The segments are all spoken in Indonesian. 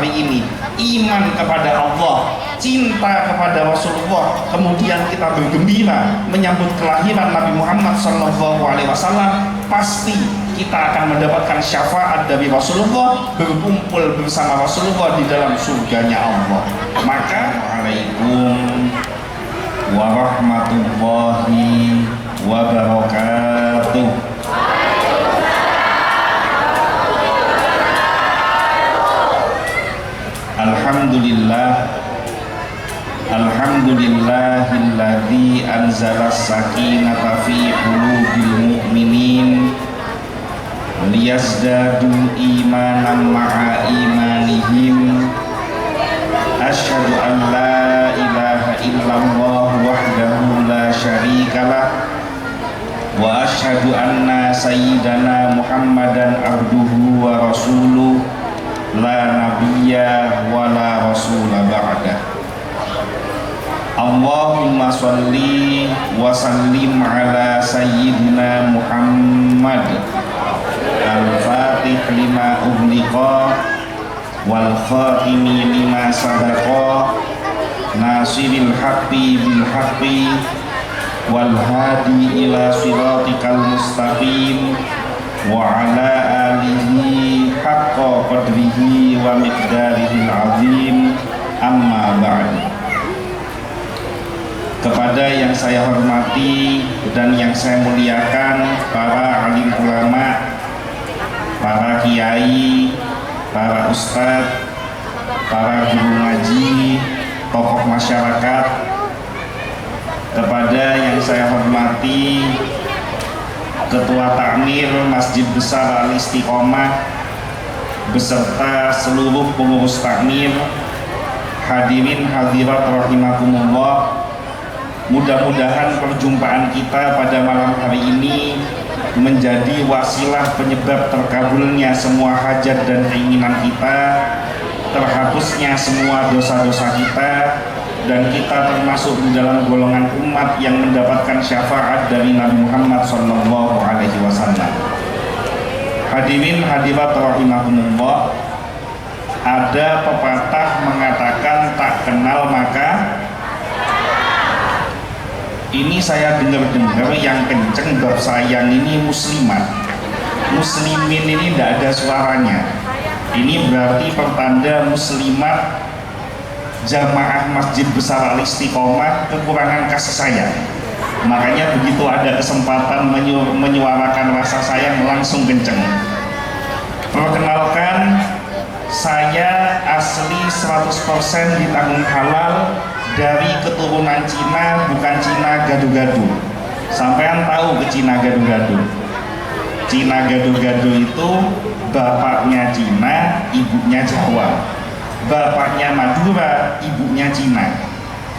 hari ini, iman kepada Allah, cinta kepada Rasulullah, kemudian kita bergembira menyambut kelahiran Nabi Muhammad SAW, pasti kita akan mendapatkan syafaat dari Rasulullah, berkumpul bersama Rasulullah di dalam surganya Allah. Maka Waalaikumsalam warahmatullahi wabarakatuh. Alhamdulillahilladzi anzalas sakinata fi qulubil mu'minin liyazdadu imanan ma'a imanihim. Asyhadu an la ilaha illallah wahdahu la syarikalah wa asyhadu anna sayyidana Muhammadan abduhu wa rasuluh la nabiyya wa la rasula ba'dah. Allahumma sholli wa sallim ala sayyidina Muhammad al-fatih lima ughliqa wal khatimi lima sabaqa nasiril haqqi bil haqqi wal hadi ila siratikal mustaqim wa ala alihi haqqa qadrihi wa miqdarihil azim. Amma ba'd. Kepada yang saya hormati dan yang saya muliakan, para alim ulama, para kiai, para ustadz, para guru ngaji, tokoh masyarakat, kepada yang saya hormati Ketua Takmir Masjid Besar Al-Istiqomah beserta seluruh pengurus takmir, hadirin hadirat rahimakumullah. Mudah-mudahan perjumpaan kita pada malam hari ini menjadi wasilah penyebab terkabulnya semua hajat dan keinginan kita, terhapusnya semua dosa-dosa kita, dan kita termasuk di dalam golongan umat yang mendapatkan syafaat dari Nabi Muhammad SAW. Hadirin hadirat rahimakumullah, ada pepatah mengatakan tak kenal maka. Ini saya dengar-dengar yang kenceng bab sayang ini muslimat. Muslimin ini tidak ada suaranya. Ini berarti pertanda muslimat jamaah Masjid Besar Al-Istiqomah kekurangan kasih sayang. Makanya begitu ada kesempatan menyuarakan rasa sayang langsung kenceng. Perkenalkan, saya asli 100% ditanggung halal dari keturunan Cina, bukan Cina gado-gado. Sampean tahu ke Cina gado-gado? Cina gado-gado itu bapaknya Cina, ibunya Jawa. Bapaknya Madura, ibunya Cina.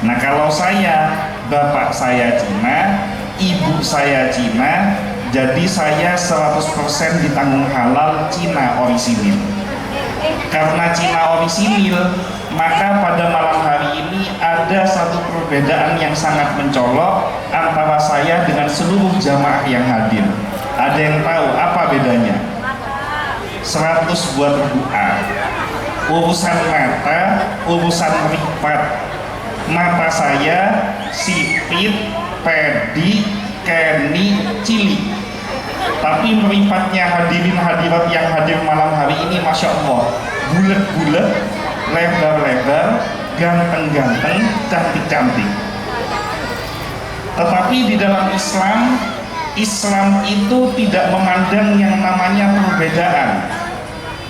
Nah, kalau saya, bapak saya Cina, ibu saya Cina, jadi saya 100% ditanggung halal Cina orisinil. Karena Cina orisinil, maka pada malam hari ini ada satu perbedaan yang sangat mencolok antara saya dengan seluruh jamaah yang hadir. Ada yang tahu apa bedanya? 100 buat berdoa. Urusan mata, urusan meripat. Mata saya sipit, pedi, keni, cili. Tapi meripatnya hadirin hadirat yang hadir malam hari ini, masya Allah, bulat-bulat, lebar-lebar, ganteng-ganteng, cantik-cantik. Tetapi di dalam Islam, Islam itu tidak memandang yang namanya perbedaan.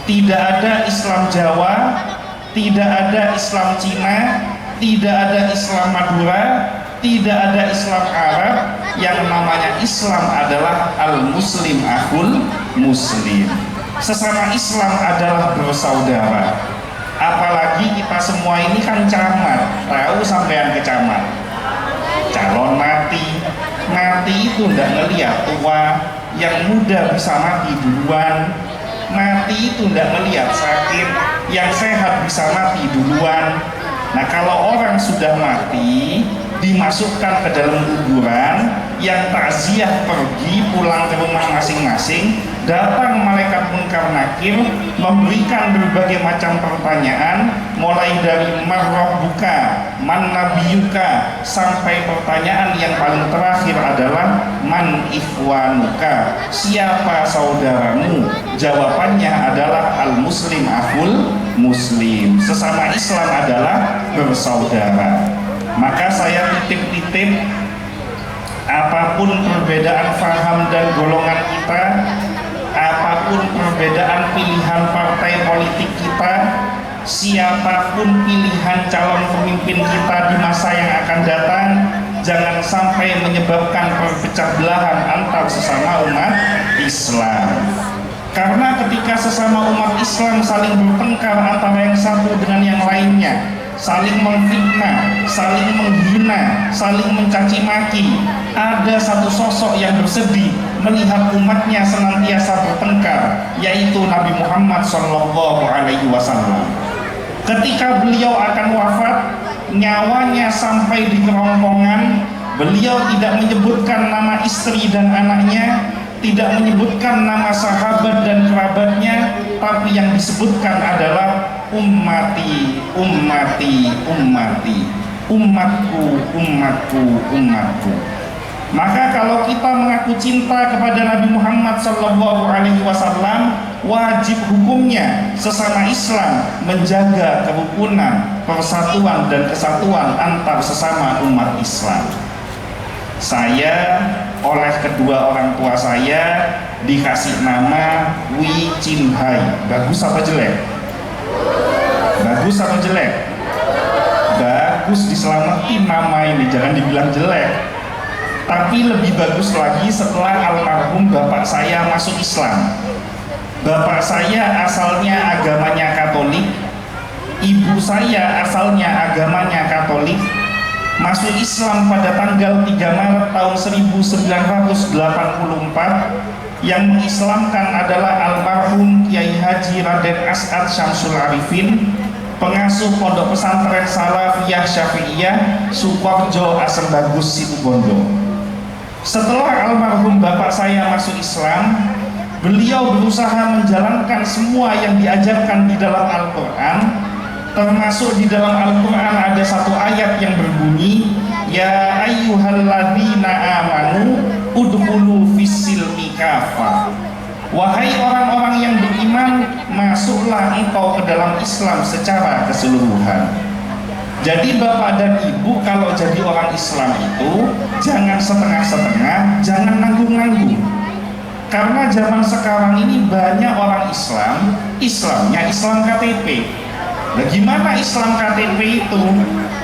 Tidak ada Islam Jawa, tidak ada Islam Cina, tidak ada Islam Madura, tidak ada Islam Arab. Yang namanya Islam adalah al-muslim akhul muslim. Sesama Islam adalah bersaudara. Apalagi kita semua ini kan camat, tahu sampean ke camat, calon mati. Mati itu ndak ngelihat tua, yang muda bisa mati duluan. Mati itu ndak ngelihat sakit, yang sehat bisa mati duluan. Nah, kalau orang sudah mati dimasukkan ke dalam kuburan, yang takziah pergi pulang ke rumah masing-masing, datang malaikat munkar nakir memberikan berbagai macam pertanyaan, mulai dari marrabbuka, man nabiyuka, sampai pertanyaan yang paling terakhir adalah man ikhwanuka, siapa saudaramu? Jawabannya adalah al muslim akhul muslim, sesama Islam adalah bersaudara. Maka saya titip-titip, apapun perbedaan faham dan golongan kita, apapun perbedaan pilihan partai politik kita, siapapun pilihan calon pemimpin kita di masa yang akan datang, jangan sampai menyebabkan perpecah belahan antar sesama umat Islam. Karena ketika sesama umat Islam saling bertengkar antara yang satu dengan yang lainnya, saling memfitnah, saling menghina, saling mencaci maki, ada satu sosok yang bersedih melihat umatnya senantiasa bertengkar, yaitu Nabi Muhammad SAW. Ketika beliau akan wafat, nyawanya sampai di kerongkongan, beliau tidak menyebutkan nama istri dan anaknya, tidak menyebutkan nama sahabat dan kerabatnya, tapi yang disebutkan adalah ummati, ummati, ummati, umatku, umatku, umatku. Maka kalau kita mengaku cinta kepada Nabi Muhammad SAW, wajib hukumnya sesama Islam menjaga kerukunan, persatuan dan kesatuan antar sesama umat Islam. Saya oleh kedua orang tua saya dikasih nama Wi Chin Hai. Bagus apa jelek? Bagus apa jelek? Bagus, diselamatin nama ini, jangan dibilang jelek. Tapi lebih bagus lagi setelah almarhum bapak saya masuk Islam. Bapak saya asalnya agamanya Katolik, ibu saya asalnya agamanya Katolik. Masuk Islam pada tanggal 3 Maret tahun 1984. Yang mengislamkan adalah almarhum Kiai Haji Raden As'ad Syamsul Arifin, pengasuh Pondok Pesantren Salafiyah Syafi'iyah Sukoharjo Asembagus Situbondo. Setelah almarhum bapak saya masuk Islam, beliau berusaha menjalankan semua yang diajarkan di dalam Al-Quran. Termasuk di dalam Al-Quran ada satu ayat yang berbunyi, ya ayyuhalladzina amanu udkhulu fis-silmi kafah. Wahai orang-orang yang beriman, masuklah engkau ke dalam Islam secara keseluruhan. Jadi bapak dan ibu kalau jadi orang Islam itu jangan setengah-setengah, jangan nanggung-nanggung. Karena zaman sekarang ini banyak orang Islam, Islamnya Islam KTP. Nah, gimana Islam KTP itu?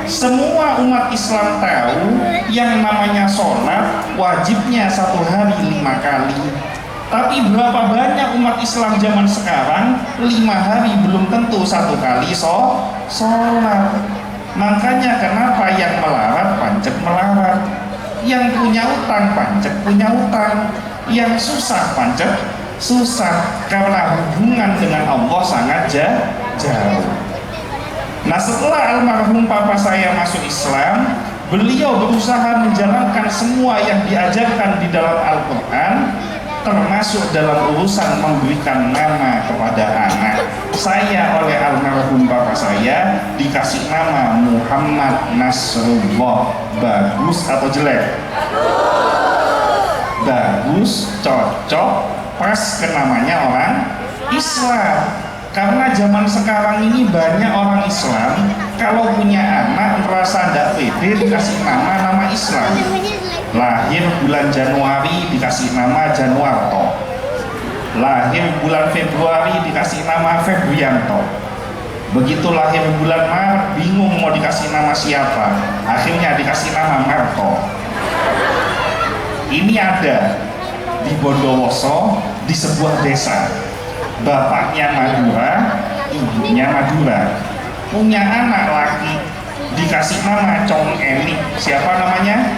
Semua umat Islam tahu yang namanya sholat wajibnya 1 hari 5 kali. Tapi berapa banyak umat Islam zaman sekarang 5 hari belum tentu 1 kali sholat. Makanya kenapa yang melarat pancet melarat, yang punya utang pancet punya utang, yang susah pancet susah, karena hubungan dengan Allah sangat jauh. Nah, setelah almarhum papa saya masuk Islam, beliau berusaha menjalankan semua yang diajarkan di dalam Al-Quran, termasuk dalam urusan memberikan nama kepada anak. Saya oleh almarhum papa saya dikasih nama Muhammad Nasrullah. Bagus atau jelek? Bagus, cocok, pas ke namanya orang Islam. Karena zaman sekarang ini banyak orang Islam kalau punya anak merasa tidak pede dikasih nama Islam. Lahir bulan Januari dikasih nama Januarto, lahir bulan Februari dikasih nama Febrianto. Begitu lahir bulan Maret bingung mau dikasih nama siapa, akhirnya dikasih nama Marto. Ini ada di Bondowoso, di sebuah desa. Bapaknya Madura, ibunya Madura, punya anak laki dikasih nama Cong Eni. Siapa namanya?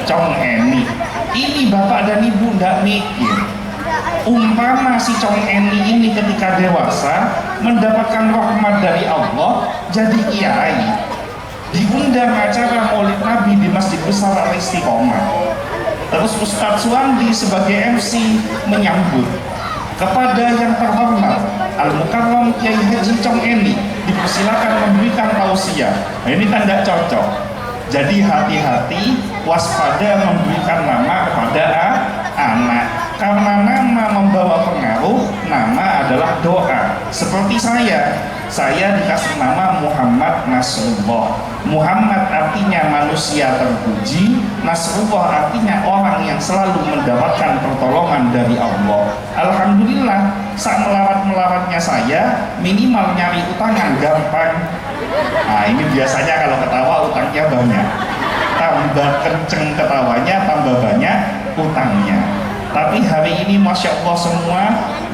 Cong Eni. Ini bapak dan ibu tidak mikir, Umpama si Cong Eni ini ketika dewasa mendapatkan rahmat dari Allah jadi kiai, diundang acara Maulid Nabi di Masjid Besar Al-Istiqomah, terus Ustadz Suwandi sebagai MC menyambut, kepada yang terhormat Al-Mukarram Kiai Haji Cong Eni dipersilakan memberikan tausiah. Nah, ini tanda cocok. Jadi hati-hati, waspada memberikan nama kepada anak, karena nama membawa pengaruh. Nama adalah doa. Seperti saya dikasih nama Muhammad Nasrullah. Muhammad artinya manusia terpuji, Nasrullah artinya orang yang selalu mendapatkan pertolongan dari Allah. Alhamdulillah, saat melarat-melaratnya saya minimal nyari utangan gampang. Nah, ini biasanya kalau ketawa utangnya banyak, tambah kenceng ketawanya tambah banyak utangnya. Tapi hari ini Masya Allah, semua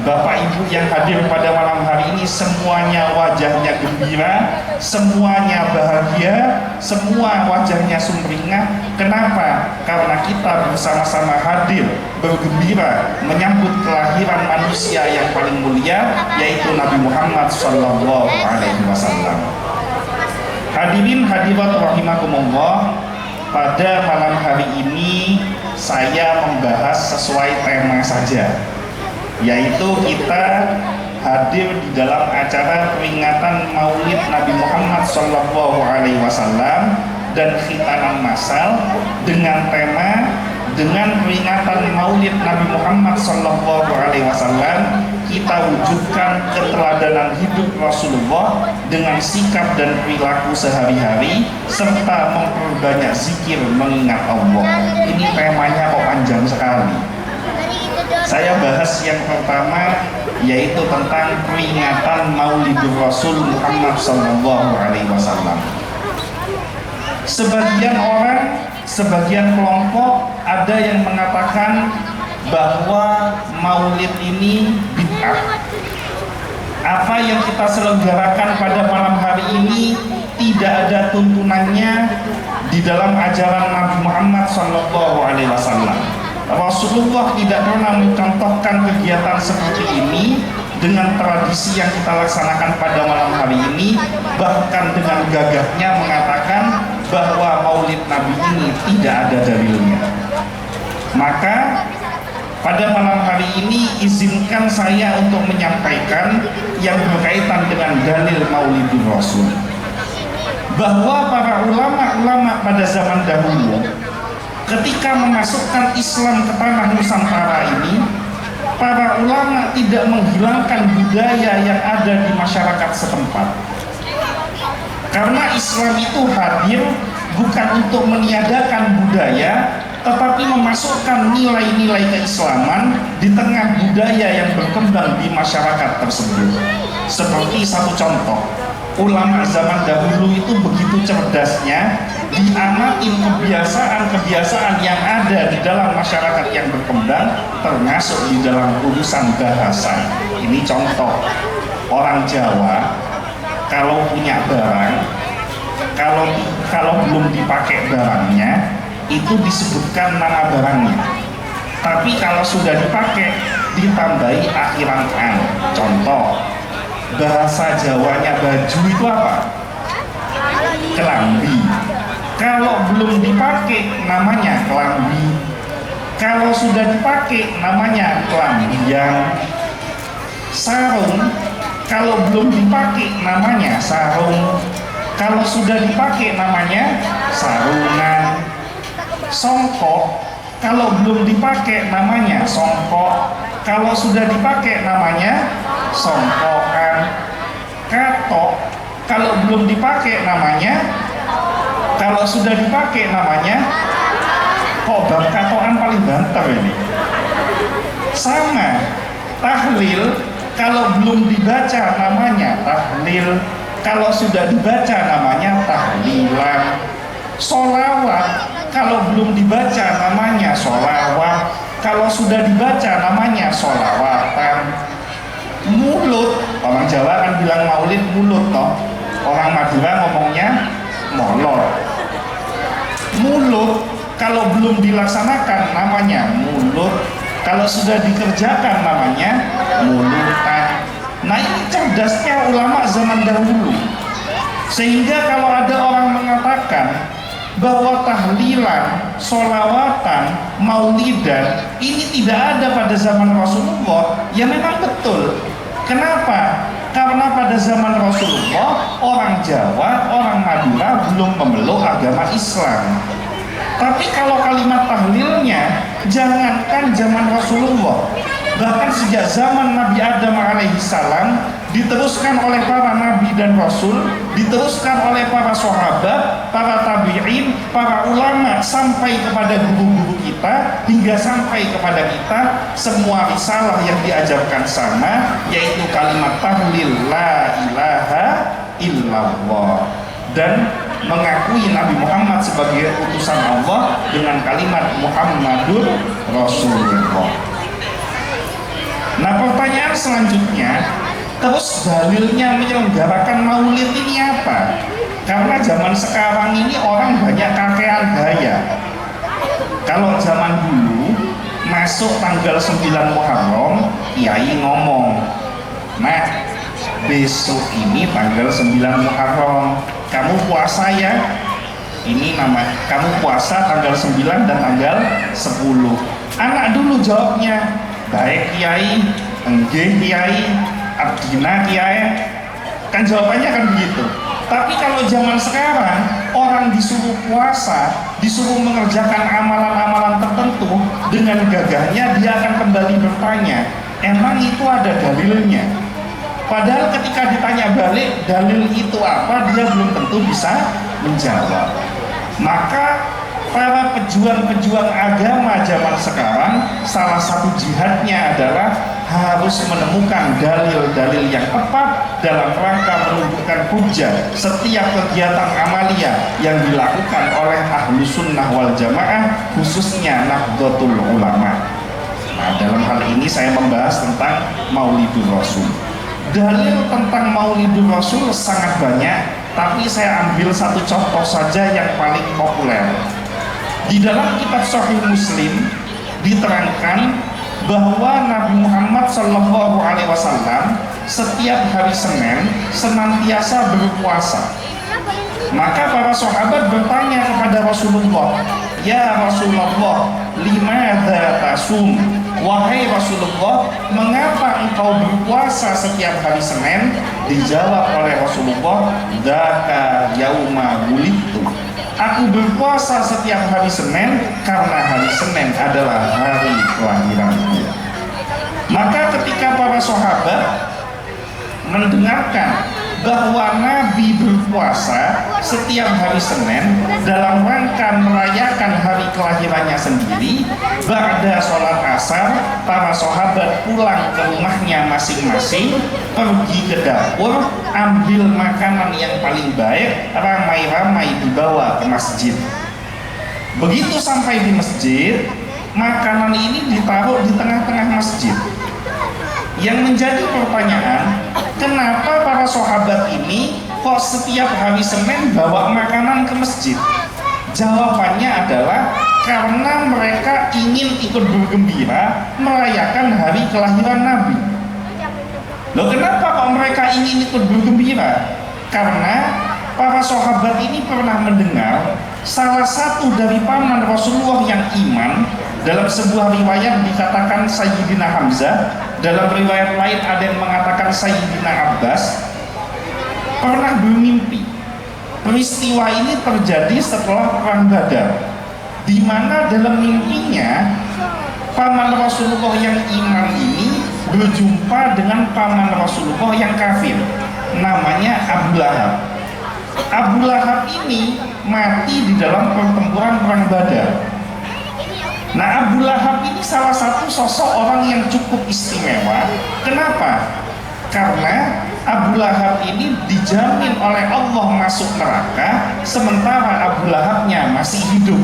Bapak Ibu yang hadir pada malam hari ini semuanya wajahnya gembira, semuanya bahagia, semua wajahnya sumringah. Kenapa? Karena kita bersama-sama hadir bergembira menyambut kelahiran manusia yang paling mulia, yaitu Nabi Muhammad SAW. Hadirin hadirat rahimakumullah, pada malam hari ini saya membahas sesuai tema saja, yaitu kita hadir di dalam acara peringatan Maulid Nabi Muhammad SAW dan khitanan massal dengan tema dengan peringatan Maulid Nabi Muhammad SAW kita wujudkan keteladanan hidup Rasulullah dengan sikap dan perilaku sehari-hari serta memperbanyak zikir mengingat Allah. Ini temanya kok panjang sekali. Saya bahas yang pertama, yaitu tentang peringatan Maulidur Rasul Muhammad SAW. Sebagian orang, sebagian kelompok ada yang mengatakan bahwa maulid ini bid'ah. Apa yang kita selenggarakan pada malam hari ini tidak ada tuntunannya di dalam ajaran Nabi Muhammad SAW. Rasulullah tidak pernah mencontohkan kegiatan seperti ini dengan tradisi yang kita laksanakan pada malam hari ini, bahkan dengan gagahnya mengatakan bahwa maulid Nabi ini tidak ada dalilnya. Maka pada malam hari ini izinkan saya untuk menyampaikan yang berkaitan dengan dalil Maulidur Rasul, bahwa para ulama-ulama pada zaman dahulu ketika memasukkan Islam ke tanah Nusantara ini, para ulama tidak menghilangkan budaya yang ada di masyarakat setempat. Karena Islam itu hadir bukan untuk meniadakan budaya, tetapi memasukkan nilai-nilai keislaman di tengah budaya yang berkembang di masyarakat tersebut. Seperti satu contoh, ulama zaman dahulu itu begitu cerdasnya diamatin kebiasaan-kebiasaan yang ada di dalam masyarakat yang berkembang, termasuk di dalam urusan bahasa. Ini contoh, orang Jawa kalau punya barang, kalau belum dipakai barangnya itu disebutkan nama barangnya, tapi kalau sudah dipakai ditambahi akhiran an. Contoh, bahasa Jawanya baju itu apa? Kelambi. Kalau belum dipakai namanya kelambi, kalau sudah dipakai namanya kelambian. Sarung, kalau belum dipakai namanya sarung, kalau sudah dipakai namanya sarungan. Songkok, kalau belum dipakai namanya songkok, kalau sudah dipakai namanya songkokan. Katok, kalau belum dipakai namanya, kalau sudah dipakai namanya, kok bab katokan paling banter ini. Sama, tahlil, kalau belum dibaca namanya tahlil, kalau sudah dibaca namanya tahlilan. Sholawat, kalau belum dibaca namanya sholawat, kalau sudah dibaca namanya sholawatan. Mulut, orang Jawa kan bilang maulid mulut toh, orang Madura ngomongnya molor. Mulut, kalau belum dilaksanakan namanya mulut, Kalau sudah dikerjakan namanya mulutan. Nah, ini cerdasnya ulama zaman dahulu. Sehingga kalau ada orang mengatakan bahwa tahlilan, sholawatan, maulidan ini tidak ada pada zaman Rasulullah, ya memang betul. Kenapa? Karena pada zaman Rasulullah orang Jawa, orang Madura belum memeluk agama Islam. Tapi kalau kalimat tahlilnya, jangankan zaman Rasulullah, bahkan sejak zaman Nabi Adam alaihissalam, diteruskan oleh para nabi dan rasul, diteruskan oleh para sahabat, para tabi'in, para ulama, sampai kepada guru-guru kita, hingga sampai kepada kita, semua risalah yang diajarkan sama, yaitu kalimat tahlil la ilaha illallah, dan mengakui Nabi Muhammad sebagai utusan Allah dengan kalimat Muhammadur Rasulullah. Nah, pertanyaan selanjutnya, terus dalilnya menyelenggarakan maulid ini apa? Karena zaman sekarang ini orang banyak kakean gaya. Kalau zaman dulu masuk tanggal 9 Muharram, kiai ngomong, "Nah, besok ini tanggal 9 Muharram, kamu puasa ya?" Ini nama kamu puasa tanggal 9 dan tanggal 10. Anak dulu jawabnya, "Baik kiai, enggih kiai, abdina kiai." Kan jawabannya kan begitu. Tapi kalau zaman sekarang orang disuruh puasa, disuruh mengerjakan amalan-amalan tertentu, dengan gagahnya dia akan kembali bertanya, emang itu ada dalilnya? Padahal ketika ditanya balik, dalil itu apa, dia belum tentu bisa menjawab. Maka para pejuang-pejuang agama zaman sekarang, salah satu jihadnya adalah harus menemukan dalil-dalil yang tepat dalam rangka menunjukkan hujah setiap kegiatan amalia yang dilakukan oleh ahlu sunnah wal jamaah, khususnya Nahdlatul Ulama. Nah, dalam hal ini saya membahas tentang Maulidur Rasul. Dalil tentang Maulidur Rasul sangat banyak, tapi saya ambil satu contoh saja yang paling populer. Di dalam kitab Sahih Muslim diterangkan bahwa Nabi Muhammad SAW setiap hari Senin senantiasa berpuasa. Maka para sahabat bertanya kepada Rasulullah, "Ya Rasulullah, limadza tasum?" Wahai Rasulullah, mengapa engkau berpuasa setiap hari Senin? Dijawab oleh Rasulullah, "Dzaka yauma wulidtu." Aku berpuasa setiap hari Senin karena hari Senin adalah hari kelahiranku. Maka ketika para sahabat mendengarkan bahwa Nabi berpuasa setiap hari Senin dalam rangka merayakan hari kelahirannya sendiri, ba'da sholat asar para sahabat pulang ke rumahnya masing-masing, pergi ke dapur, ambil makanan yang paling baik, ramai-ramai dibawa ke masjid. Begitu sampai di masjid, makanan ini ditaruh di tengah-tengah masjid. Yang menjadi pertanyaan, kenapa para sahabat ini kok setiap hari Senin bawa makanan ke masjid? Jawabannya adalah karena mereka ingin ikut bergembira merayakan hari kelahiran Nabi. Loh, kenapa kok mereka ingin ikut bergembira? Karena para sahabat ini pernah mendengar salah satu dari paman Rasulullah yang iman, dalam sebuah riwayat dikatakan Sayyidina Hamzah, dalam riwayat lain ada yang mengatakan Sayyidina Abbas, pernah bermimpi. Peristiwa ini terjadi setelah perang Badar, di mana dalam mimpinya paman Rasulullah yang iman ini berjumpa dengan paman Rasulullah yang kafir, namanya Abu Lahab. Abu Lahab ini mati di dalam pertempuran perang Badar. Nah, Abu Lahab ini salah satu sosok orang yang cukup istimewa. Kenapa? Karena Abu Lahab ini dijamin oleh Allah masuk neraka, sementara Abu Lahabnya masih hidup.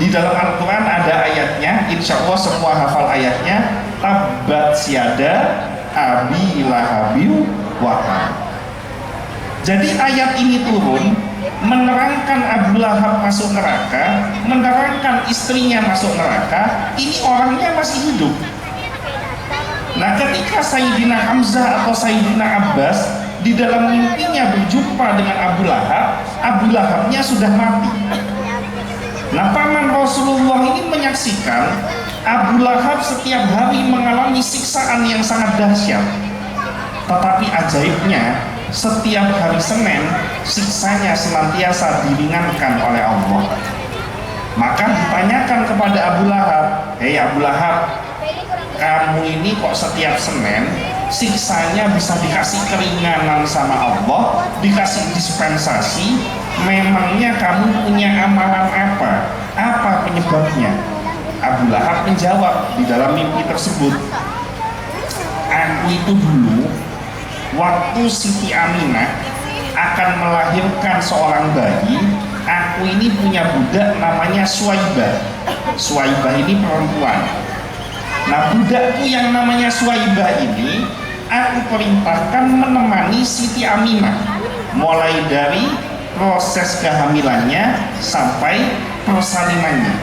Di dalam Al-Quran ada ayatnya, insya Allah semua hafal ayatnya, Tabbat siada Abi Lahabiu wa tab. Jadi ayat ini turun menerangkan Abu Lahab masuk neraka, menerangkan istrinya masuk neraka, ini orangnya masih hidup. Nah, ketika Sayyidina Hamzah atau Sayyidina Abbas di dalam mimpinya berjumpa dengan Abu Lahabnya sudah mati. Nah, paman Rasulullah ini menyaksikan Abu Lahab setiap hari mengalami siksaan yang sangat dahsyat. Tetapi ajaibnya, setiap hari Senin siksanya senantiasa diringankan oleh Allah. Maka ditanyakan kepada Abu Lahab, "Hei Abu Lahab, kamu ini kok setiap Senin siksanya bisa dikasih keringanan sama Allah, dikasih dispensasi, memangnya kamu punya amalan apa? Apa penyebabnya?" Abu Lahab menjawab di dalam mimpi tersebut, "Aku itu dulu waktu Siti Aminah akan melahirkan seorang bayi, aku ini punya budak namanya Suwaibah. Suwaibah ini perempuan. Nah, budakku yang namanya Suwaibah ini aku perintahkan menemani Siti Aminah mulai dari proses kehamilannya sampai persalinannya.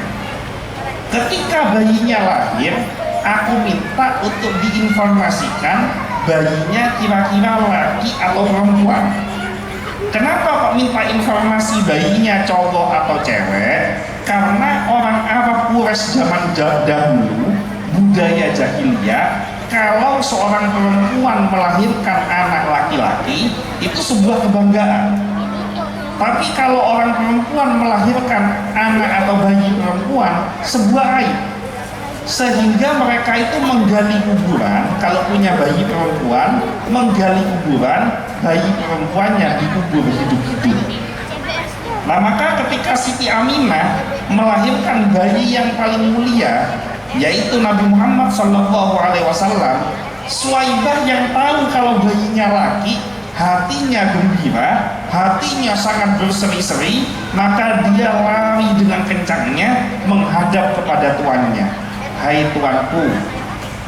Ketika bayinya lahir, aku minta untuk diinformasikan bayinya kira-kira laki atau perempuan. Kenapa kok minta informasi bayinya cowok atau cewek? Karena orang Arab Quraisy zaman dahulu, budaya jahiliyah, kalau seorang perempuan melahirkan anak laki-laki itu sebuah kebanggaan. Tapi kalau orang perempuan melahirkan anak atau bayi perempuan, sebuah aib. Sehingga mereka itu menggali kuburan, kalau punya bayi perempuan, menggali kuburan, bayi perempuannya dikubur hidup-hidup. Nah, maka ketika Siti Aminah melahirkan bayi yang paling mulia, yaitu Nabi Muhammad SAW, Suwaibah yang tahu kalau bayinya laki, hatinya gembira, hatinya sangat berseri-seri, maka dia lari dengan kencangnya menghadap kepada tuannya. "Hai tuanku,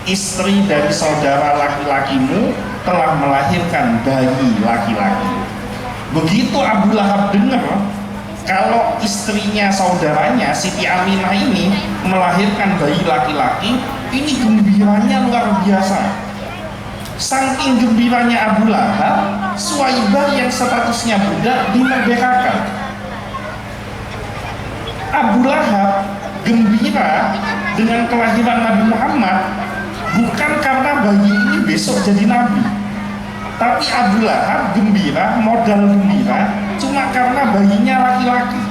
istri dari saudara laki-lakimu telah melahirkan bayi laki-laki." Begitu Abu Lahab dengar kalau istrinya saudaranya Siti Aminah ini melahirkan bayi laki-laki, ini gembiranya luar biasa. Saking gembiranya Abu Lahab, Suwaibah yang statusnya budak dimerdekakan. Abu Lahab gembira dengan kelahiran Nabi Muhammad bukan karena bayi ini besok jadi nabi, tapi Abu Lahab gembira, modal gembira cuma karena bayinya laki-laki.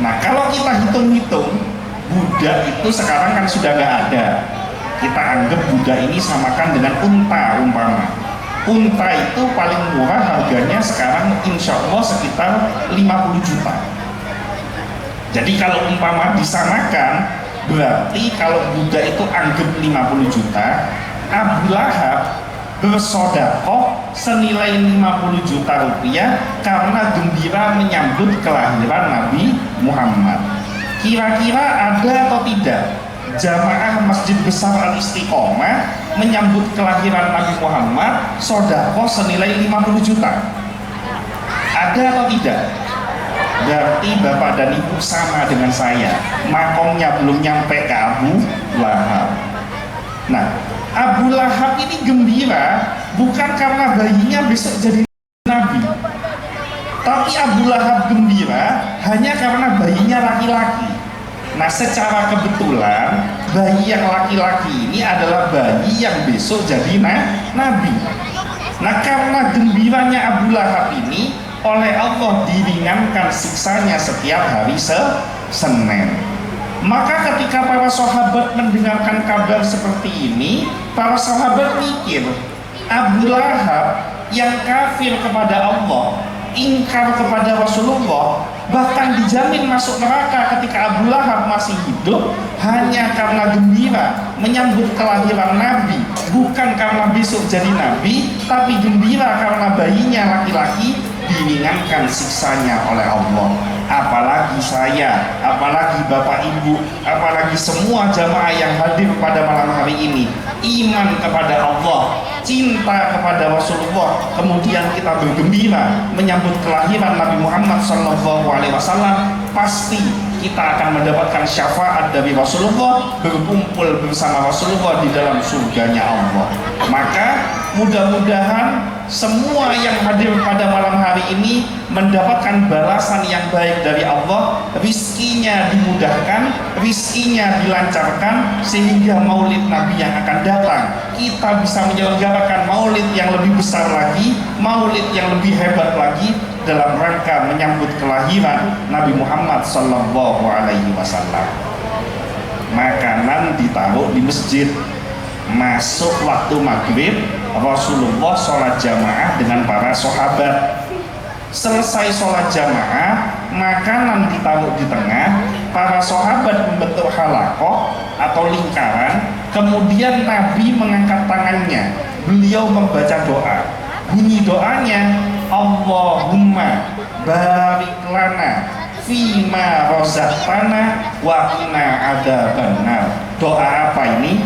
Nah, kalau kita hitung-hitung, budak itu sekarang kan sudah nggak ada. Kita anggap budak ini samakan dengan unta umpama. Unta itu paling murah harganya sekarang insya Allah sekitar 50 juta. Jadi kalau umpama disamakan, berarti kalau budak itu anggap 50 juta, Abu Lahab bersodakoh senilai 50 juta rupiah karena gembira menyambut kelahiran Nabi Muhammad. Kira-kira ada atau tidak jamaah Masjid Besar Al-Istiqomah menyambut kelahiran Nabi Muhammad sodakoh senilai 50 juta? Ada atau tidak? Berarti bapak dan ibu sama dengan saya, makomnya belum nyampe ke Abu Lahab. Nah, Abu Lahab ini gembira bukan karena bayinya besok jadi nabi, tapi Abu Lahab gembira hanya karena bayinya laki-laki. Nah, secara kebetulan bayi yang laki-laki ini adalah bayi yang besok jadi nabi. Nah, karena gembiranya Abu Lahab ini, oleh Allah diringankan siksanya setiap hari Senin. Maka ketika para sahabat mendengarkan kabar seperti ini, para sahabat mikir, Abu Lahab yang kafir kepada Allah, ingkar kepada Rasulullah, bahkan dijamin masuk neraka ketika Abu Lahab masih hidup, hanya karena gembira menyambut kelahiran Nabi, bukan karena besok jadi Nabi, tapi gembira karena bayinya laki-laki. diringankan siksanya oleh Allah. Apalagi saya, apalagi Bapak Ibu, apalagi semua jamaah yang hadir pada malam hari ini, iman kepada Allah, cinta kepada Rasulullah, kemudian kita bergembira menyambut kelahiran Nabi Muhammad SAW, pasti kita akan mendapatkan syafaat dari Rasulullah, berkumpul bersama Rasulullah di dalam surganya Allah. Maka mudah-mudahan semua yang hadir pada malam hari ini mendapatkan balasan yang baik dari Allah, rizkinya dimudahkan, rizkinya dilancarkan, sehingga maulid Nabi yang akan datang kita bisa menyelenggarakan maulid yang lebih besar lagi, maulid yang lebih hebat lagi, dalam rangka menyambut kelahiran Nabi Muhammad Sallallahu Alaihi Wasallam. Makanan ditaruh di masjid. Masuk waktu maghrib, Rasulullah sholat jamaah dengan para sahabat. Selesai sholat jamaah, makanan ditaruh di tengah, para sahabat membentuk halakoh atau lingkaran, kemudian Nabi mengangkat tangannya, beliau membaca doa. Bunyi doanya, Allahumma barik lana fima rozaqtana wa qina adzabannar. Doa apa ini?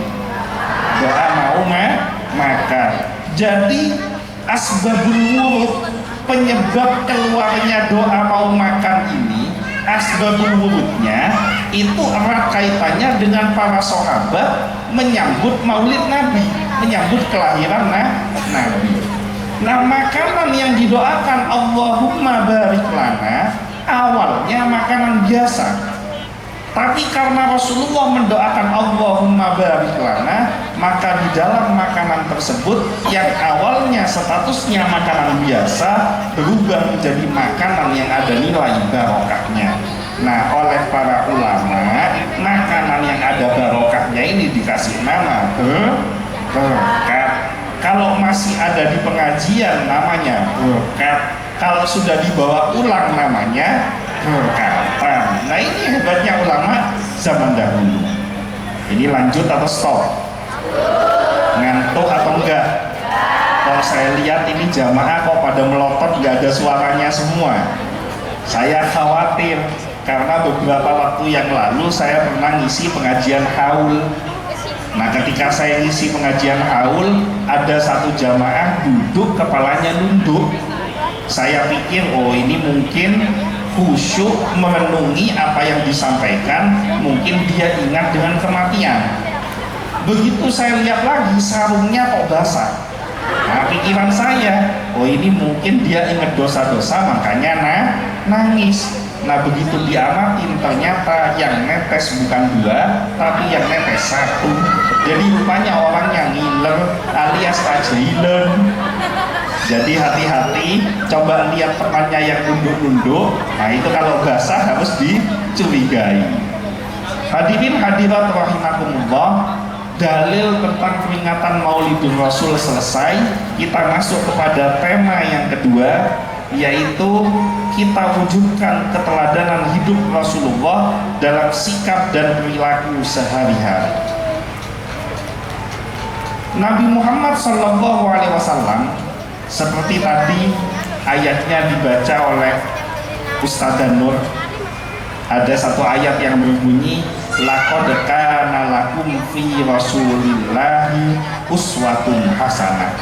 Doa mau makan. Jadi asbabul wurud, penyebab keluarnya doa mau makan ini, asbabul wurudnya itu erat kaitannya dengan para sahabat menyambut maulid Nabi, menyambut kelahiran Nabi. Nah, makanan yang didoakan Allahumma barik lana awalnya makanan biasa. Tapi karena Rasulullah mendoakan Allahumma barik lana, maka di dalam makanan tersebut yang awalnya statusnya makanan biasa berubah menjadi makanan yang ada nilai barokahnya. Nah, oleh para ulama, makanan yang ada barokahnya ini dikasih nama berkat. Kalau masih ada di pengajian namanya berkat, kalau sudah dibawa ulang namanya berkatan. Nah, ini hebatnya ulama zaman dahulu. Ini lanjut atau stop? Ngantuk atau enggak? Kalau saya lihat ini jamaah kok pada melotot, nggak ada suaranya semua. Saya khawatir karena beberapa waktu yang lalu saya pernah ngisi pengajian haul. Nah, ketika saya ngisi pengajian haul, ada satu jamaah duduk kepalanya nunduk. Saya pikir, oh ini mungkin khusyuk merenungi apa yang disampaikan, mungkin dia ingat dengan kematian. Begitu saya lihat lagi, sarungnya kok basah. Nah, pikiran saya, oh ini mungkin dia ingat dosa-dosa, makanya nangis. Nah, begitu diamatin, ternyata yang netes bukan dua, tapi yang netes satu. Jadi rupanya orang yang ngiler alias tajailen. Jadi hati-hati, coba lihat temannya yang nunduk-nunduk. Nah, itu kalau basah harus dicurigai. Hadirin hadirat rahimakumullah, dalil tentang peringatan Maulidul Rasul selesai. Kita masuk kepada tema yang kedua, yaitu kita wujudkan keteladanan hidup Rasulullah dalam sikap dan perilaku sehari-hari. Nabi Muhammad SAW, seperti tadi ayatnya dibaca oleh Ustadzah Nur, ada satu ayat yang berbunyi, laqad kana lakum fi rasulillahi uswatun hasanah.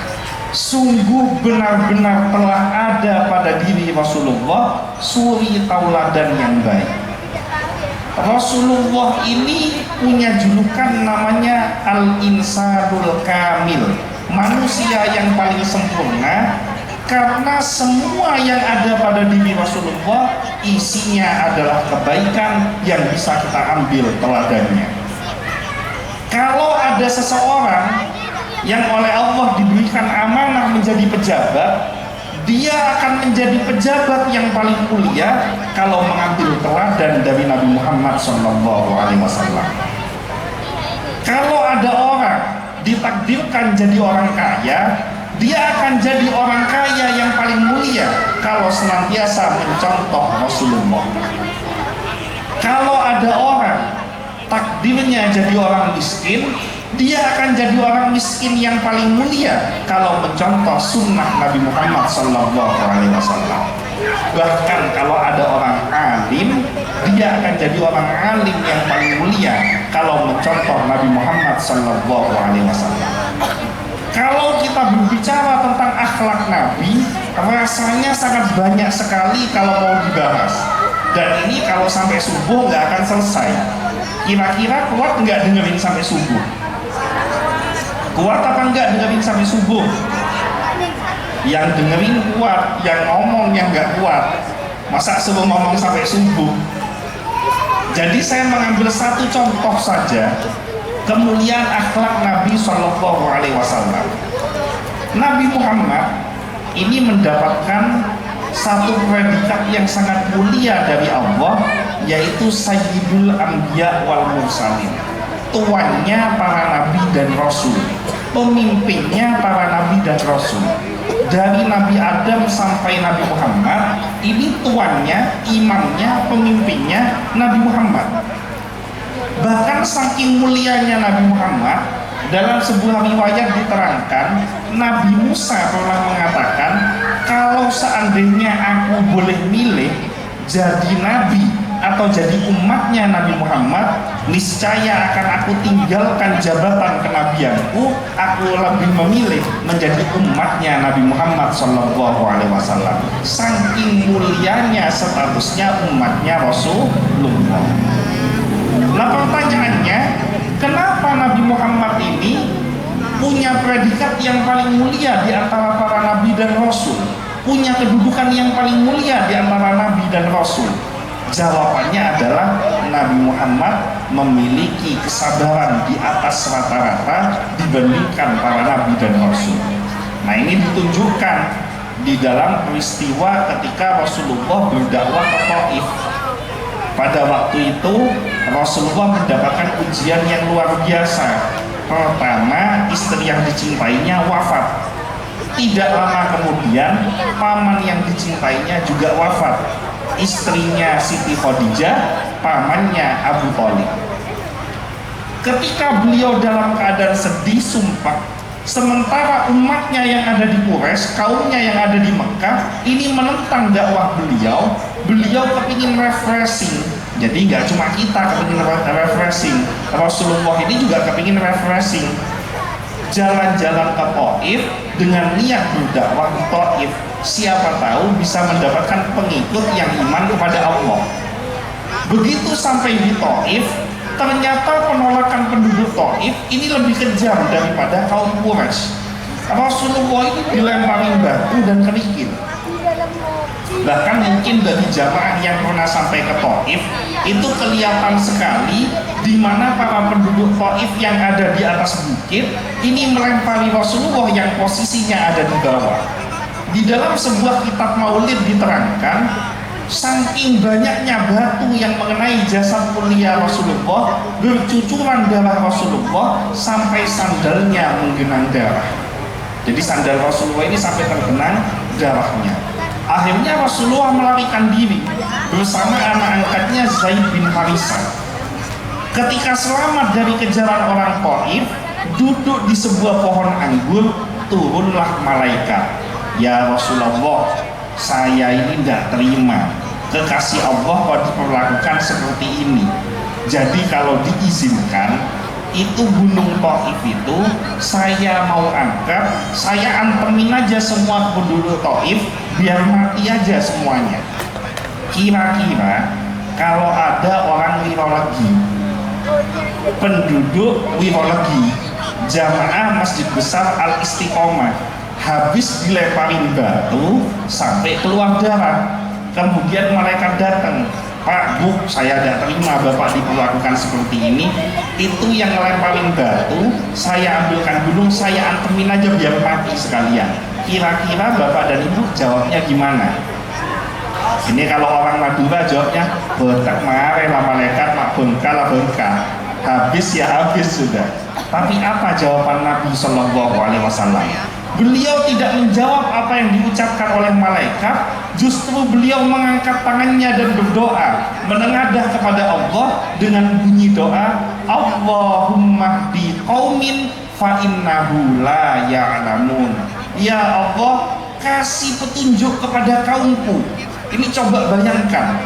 Sungguh benar-benar telah ada pada diri Rasulullah suri tauladan yang baik. Rasulullah ini punya julukan namanya Al-Insanul Kamil, manusia yang paling sempurna, karena semua yang ada pada diri Rasulullah isinya adalah kebaikan yang bisa kita ambil teladannya. Kalau ada seseorang yang oleh Allah diberikan amanah menjadi pejabat, dia akan menjadi pejabat yang paling mulia kalau mengambil teladan dari Nabi Muhammad SAW. Kalau ada orang ditakdirkan jadi orang kaya, dia akan jadi orang kaya yang paling mulia kalau senantiasa mencontoh Rasulullah. Kalau ada orang takdirnya jadi orang miskin, Dia akan jadi orang miskin yang paling mulia kalau mencontoh sunnah Nabi Muhammad SAW. Bahkan kalau ada orang alim, dia akan jadi orang alim yang paling mulia kalau mencontoh Nabi Muhammad SAW. Kalau kita berbicara tentang akhlak Nabi, rasanya sangat banyak sekali kalau mau dibahas. Dan ini kalau sampai subuh nggak akan selesai. Kira-kira kuat nggak dengerin sampai subuh? Kuat apa enggak dengerin sampai subuh? Yang dengerin kuat, yang ngomong yang enggak kuat. Masa suruh ngomong sampai subuh? Jadi saya mengambil satu contoh saja kemuliaan akhlak Nabi Shallallahu Alaihi Wasallam. Nabi Muhammad ini mendapatkan satu predikat yang sangat mulia dari Allah, yaitu Sayyidul Anbiya wal Mursalin, tuannya para nabi dan rasul, pemimpinnya para nabi dan rasul. Dari Nabi Adam sampai Nabi Muhammad, ini tuannya, imamnya, pemimpinnya Nabi Muhammad. Bahkan saking mulianya Nabi Muhammad, dalam sebuah riwayat diterangkan, Nabi Musa pernah mengatakan, kalau seandainya aku boleh milih jadi nabi atau jadi umatnya Nabi Muhammad, niscaya akan aku tinggalkan jabatan kenabianku, aku lebih memilih menjadi umatnya Nabi Muhammad SAW. Saking mulianya statusnya umatnya Rasulullah. Nah pertanyaannya, kenapa Nabi Muhammad ini punya predikat yang paling mulia di antara para nabi dan rasul, punya kedudukan yang paling mulia di antara nabi dan rasul? Jawabannya adalah Nabi Muhammad memiliki kesabaran di atas rata-rata dibandingkan para nabi dan rasul. Nah ini ditunjukkan di dalam peristiwa ketika Rasulullah berdakwah ke Taif. Pada waktu itu Rasulullah mendapatkan ujian yang luar biasa. Pertama, istri yang dicintainya wafat. Tidak lama kemudian paman yang dicintainya juga wafat. Istrinya Siti Khadijah, pamannya Abu Thalib. Ketika beliau dalam keadaan sedih sumpah, sementara umatnya yang ada di Quraisy, kaumnya yang ada di Mekah ini menentang dakwah beliau, beliau kepingin refreshing. Jadi nggak cuma kita kepingin refreshing, Rasulullah ini juga kepingin refreshing. Jalan-jalan ke Taif dengan niat berdakwah di Taif, siapa tahu bisa mendapatkan pengikut yang iman kepada Allah. Begitu sampai di Taif, ternyata penolakan penduduk Taif ini lebih kejam daripada kaum Quraisy. Rasulullah ini dilemparin batu dan kerikil. Bahkan mungkin bagi jamaah yang pernah sampai ke Taif, itu kelihatan sekali di mana para penduduk Taif yang ada di atas bukit ini melempari Rasulullah yang posisinya ada di bawah. Di dalam sebuah kitab Maulid diterangkan, saking banyaknya batu yang mengenai jasad mulia Rasulullah, bercucuran darah Rasulullah sampai sandalnya menggenang darah. Jadi sandal Rasulullah ini sampai tergenang darahnya. Akhirnya Rasulullah melarikan diri bersama anak angkatnya Zaid bin Harisah. Ketika selamat dari kejaran orang Taif, duduk di sebuah pohon anggur, turunlah malaikat. Ya Rasulullah, saya ini tidak terima kekasih Allah kok diperlakukan seperti ini. Jadi kalau diizinkan, itu gunung Taif itu saya mau angkat, saya antemin aja semua penduduk Taif biar mati aja semuanya. Kira-kira kalau ada orang wirologi, penduduk wirologi, jamaah Masjid Besar Al Istiqomah, habis dilemparin batu sampai keluar darah, kemudian malaikat datang, Pak, Bu, saya tidak terima Bapak diperlakukan seperti ini. Itu yang ngelemparin batu, saya ambilkan gunung, saya antemin aja biar mati sekalian. Kira-kira Bapak dan Ibu jawabnya gimana? Ini kalau orang Madura jawabnya, betak mare lah malaikat, mak bengkal lah bengkal. Habis ya habis sudah. Tapi apa jawaban Nabi Shallallahu Alaihi Wasallam? Beliau tidak menjawab apa yang diucapkan oleh malaikat, justru beliau mengangkat tangannya dan berdoa, menengadah kepada Allah dengan bunyi doa, Allahumma hdi qaumin fa innahu la ya'lamun. Ya Allah, kasih petunjuk kepada kaumku. Ini coba bayangkan,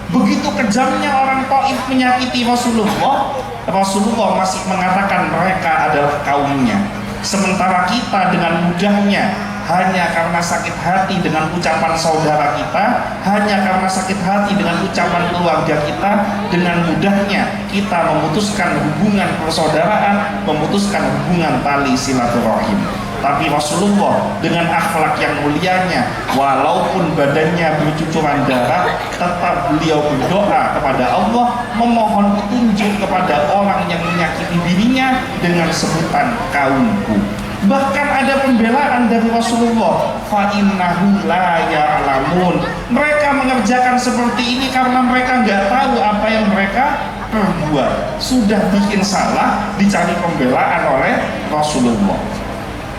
begitu kejamnya orang Taif menyakiti Rasulullah, Rasulullah masih mengatakan mereka adalah kaumnya. Sementara kita dengan mudahnya, hanya karena sakit hati dengan ucapan saudara kita, hanya karena sakit hati dengan ucapan keluarga kita, dengan mudahnya kita memutuskan hubungan persaudaraan, memutuskan hubungan tali silaturahim. Tapi Rasulullah dengan akhlak yang mulianya, walaupun badannya bercucuran darah, tetap beliau berdoa kepada Allah, memohon petunjuk kepada orang yang menyakiti dirinya dengan sebutan kaumku. Bahkan ada pembelaan dari Rasulullah, fa innahu la ya'lamun. Mereka mengerjakan seperti ini karena mereka nggak tahu apa yang mereka perbuat. Sudah bikin salah, dicari pembelaan oleh Rasulullah.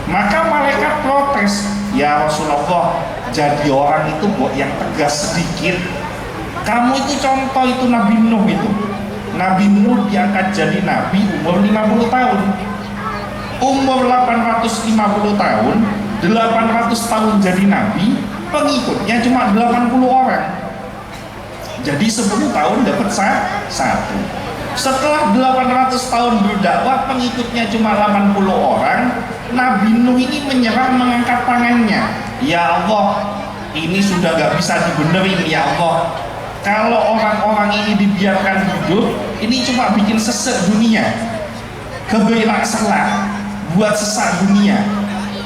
Maka malaikat protes, ya Rasulullah, jadi orang itu yang tegas sedikit. Kamu itu contoh itu Nabi Nuh itu. Nabi Nuh diangkat jadi nabi umur 50 tahun. Umur 850 tahun, 800 tahun jadi nabi, pengikutnya cuma 80 orang. Jadi 10 tahun dapat satu. Setelah 800 tahun berdakwah, pengikutnya cuma 80 orang. Nabi Nuh ini menyerah, mengangkat tangannya, ya Allah, ini sudah gak bisa dibenerin ya Allah. Kalau orang-orang ini dibiarkan hidup, ini cuma bikin sesat dunia, keberak selah, buat sesak dunia.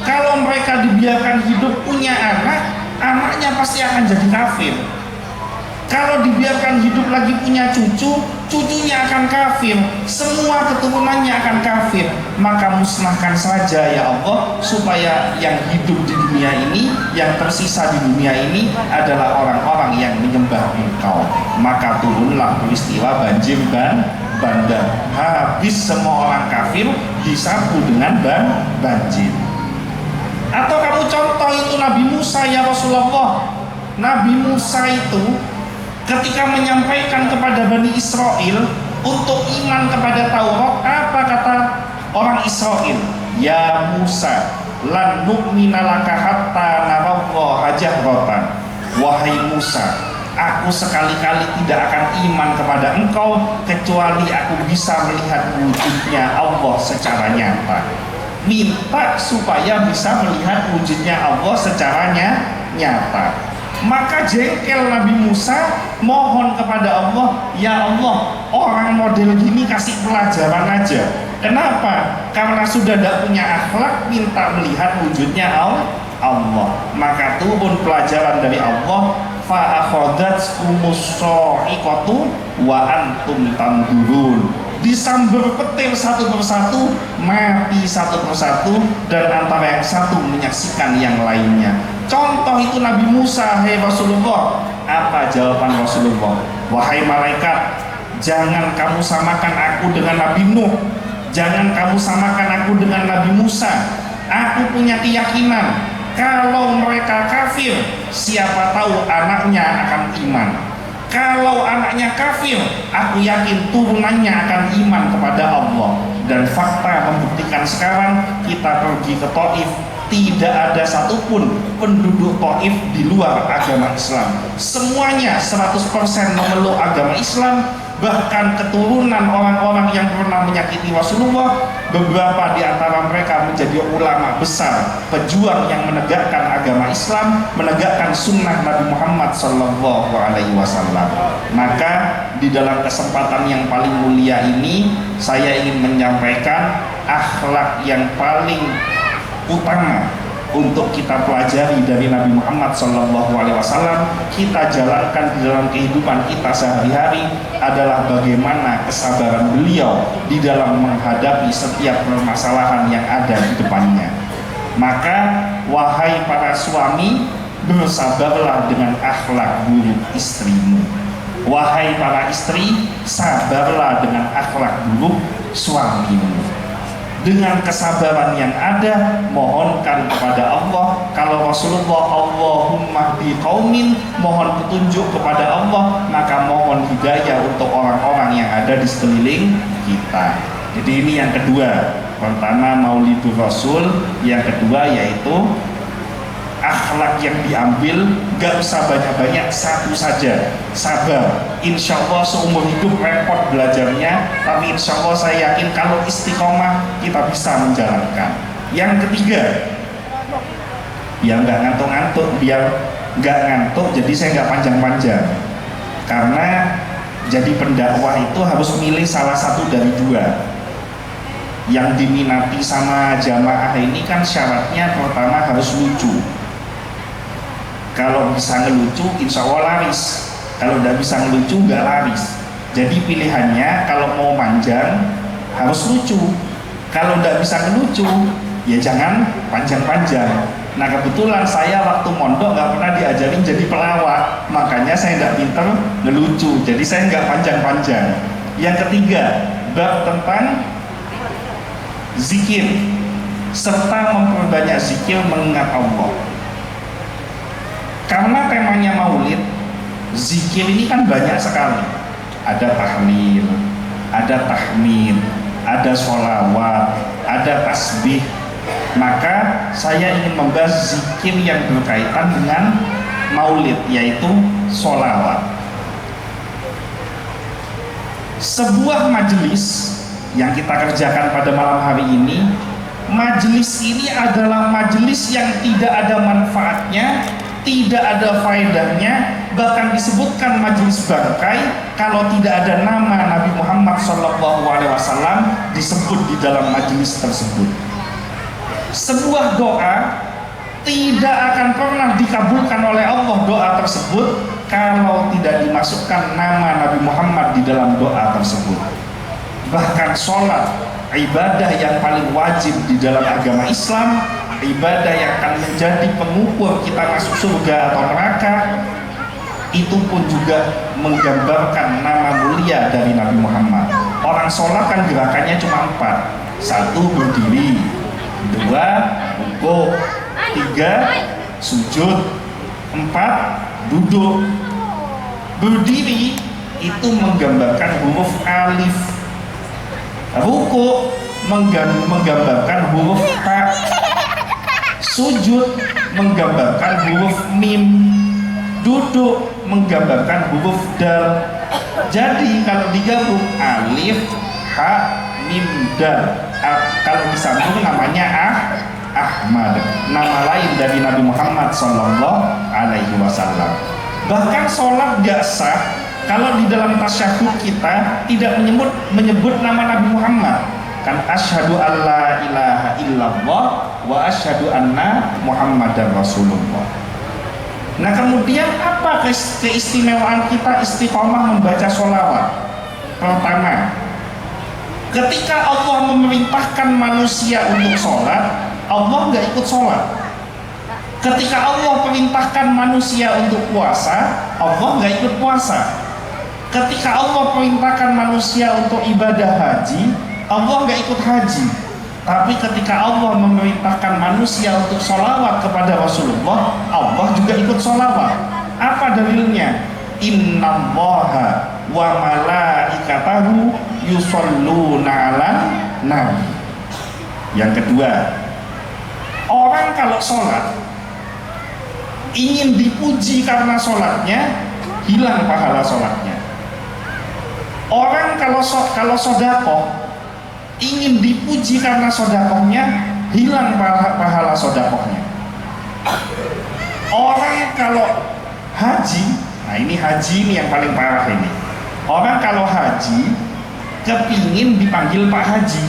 Kalau mereka dibiarkan hidup punya anak, anaknya pasti akan jadi kafir. Kalau dibiarkan hidup lagi punya cucu, cucunya akan kafir, semua keturunannya akan kafir. Maka musnahkan saja ya Allah, supaya yang hidup di dunia ini, yang tersisa di dunia ini adalah orang-orang yang menyembah Engkau. Maka turunlah peristiwa banjir dan bandar. Habis semua orang kafir disapu dengan banjir. Atau kamu contoh itu Nabi Musa ya Rasulullah. Nabi Musa itu ketika menyampaikan kepada Bani Israel untuk iman kepada Taurat, apa kata orang Israel? Ya Musa, lan nu'mina laka hatta narallaha jahratan. Wahai Musa, aku sekali-kali tidak akan iman kepada engkau kecuali aku bisa melihat wujudnya Allah secara nyata. Minta supaya bisa melihat wujudnya Allah secara nyata. Maka jengkel Nabi Musa, mohon kepada Allah, ya Allah, orang model gini kasih pelajaran aja. Kenapa? Karena sudah tidak punya akhlak, minta melihat wujudnya Allah. Maka turun pelajaran dari Allah, fa akhadatkumus sha'iqatu wa antum tanzurun. Disambar petir satu persatu, mati satu persatu, dan antara yang satu menyaksikan yang lainnya. Contoh itu Nabi Musa, hai Rasulullah. Apa jawaban Rasulullah? Wahai malaikat, jangan kamu samakan aku dengan Nabi Nuh, jangan kamu samakan aku dengan Nabi Musa. Aku punya keyakinan, kalau mereka kafir, siapa tahu anaknya akan iman. Kalau anaknya kafir, aku yakin turunannya akan iman kepada Allah. Dan fakta membuktikan sekarang kita pergi ke Taif, tidak ada satupun penduduk Taif di luar agama Islam. Semuanya 100% memeluk agama Islam. Bahkan keturunan orang-orang yang pernah menyakiti Rasulullah, beberapa di antara mereka menjadi ulama besar, pejuang yang menegakkan agama Islam, menegakkan sunnah Nabi Muhammad SAW. Maka di dalam kesempatan yang paling mulia ini, saya ingin menyampaikan akhlak yang paling utama untuk kita pelajari dari Nabi Muhammad SAW, kita jalankan di dalam kehidupan kita sehari-hari adalah bagaimana kesabaran beliau di dalam menghadapi setiap permasalahan yang ada di depannya. Maka wahai para suami, bersabarlah dengan akhlak buruk istrimu. Wahai para istri, sabarlah dengan akhlak buruk suamimu. dengan kesabaran yang ada, mohonkan kepada Allah. Kalau Rasulullah Allahumma bi qaumin, mohon petunjuk kepada Allah, maka mohon hidayah untuk orang-orang yang ada di sekeliling kita. Jadi ini yang kedua. Pertama Maulidur Rasul, yang kedua yaitu akhlak yang diambil, gak usah banyak-banyak, satu saja, sabar. Insya Allah seumur hidup repot belajarnya, tapi insya Allah saya yakin kalau istiqomah kita bisa menjalankan. Yang ketiga, biar nggak ngantuk-ngantuk, jadi saya nggak panjang-panjang, karena jadi pendakwah itu harus milih salah satu dari dua. Yang diminati sama jamaah ini kan syaratnya pertama harus lucu. Kalau bisa ngelucu, insya Allah laris. Kalau tidak bisa ngelucu, nggak laris. Jadi pilihannya kalau mau panjang harus lucu. Kalau tidak bisa ngelucu, ya jangan panjang-panjang. Nah kebetulan saya waktu mondok nggak pernah diajarin jadi pelawak, makanya saya nggak pinter ngelucu. Jadi saya nggak panjang-panjang. Yang ketiga, bab tentang zikir serta memperbanyak zikir mengingat Allah. Karena temanya maulid, zikir ini kan banyak sekali. Ada tahlil, ada tahmid, ada sholawat, ada tasbih. Maka saya ingin membahas zikir yang berkaitan dengan maulid, yaitu sholawat. Sebuah majelis yang kita kerjakan pada malam hari ini, majelis ini adalah majelis yang tidak ada manfaatnya, tidak ada faedahnya, bahkan disebutkan majelis bangkai kalau tidak ada nama Nabi Muhammad SAW disebut di dalam majelis tersebut. Sebuah doa tidak akan pernah dikabulkan oleh Allah doa tersebut kalau tidak dimasukkan nama Nabi Muhammad di dalam doa tersebut. Bahkan sholat, ibadah yang paling wajib di dalam agama Islam, ibadah yang akan menjadi pengukur kita masuk surga atau neraka, itu pun juga menggambarkan nama mulia dari Nabi Muhammad. Orang sholat kan gerakannya cuma 4. 1 berdiri, 2 rukuk, 3 sujud, 4 duduk. Berdiri itu menggambarkan huruf alif, rukuk menggambarkan huruf ha, sujud menggambarkan huruf mim, duduk menggambarkan huruf dal. Jadi kalau digabung alif, ha, mim, dal, kalau disambung namanya Ahmad, nama lain dari Nabi Muhammad SAW. Bahkan sholat gak sah kalau di dalam tasyahud kita tidak menyebut nama Nabi Muhammad. Kan asyhadu alla ilaha illallah wa asyhadu anna Muhammadar Rasulullah. Nah kemudian apa keistimewaan kita istiqomah membaca sholawat? Pertama, ketika Allah memerintahkan manusia untuk sholat, Allah nggak ikut sholat. Ketika Allah perintahkan manusia untuk puasa, Allah nggak ikut puasa. Ketika Allah perintahkan manusia untuk ibadah haji, Allah nggak ikut haji. Tapi ketika Allah memerintahkan manusia untuk sholawat kepada Rasulullah, Allah juga ikut sholawat. Apa dalilnya? Innallaha wa malaikatahu yusholluna 'alan nabi. Yang kedua, orang kalau sholat ingin dipuji karena sholatnya, hilang pahala sholatnya. Orang kalau sodakoh ingin dipuji karena sodakohnya, hilang pahala sodakohnya. Orang kalau haji, nah ini haji ini yang paling parah ini. Orang kalau haji kepingin dipanggil Pak Haji,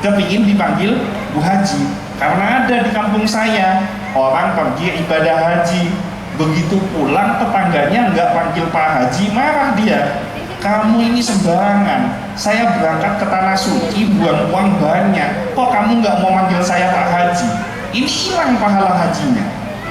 kepingin dipanggil Bu Haji. Karena ada di kampung saya orang pergi ibadah haji, begitu pulang tetangganya nggak panggil Pak Haji, marah dia. Kamu ini sembarangan, saya berangkat ke tanah suci buang uang banyak, kok kamu nggak mau manggil saya Pak Haji? Ini hilang pahala hajinya.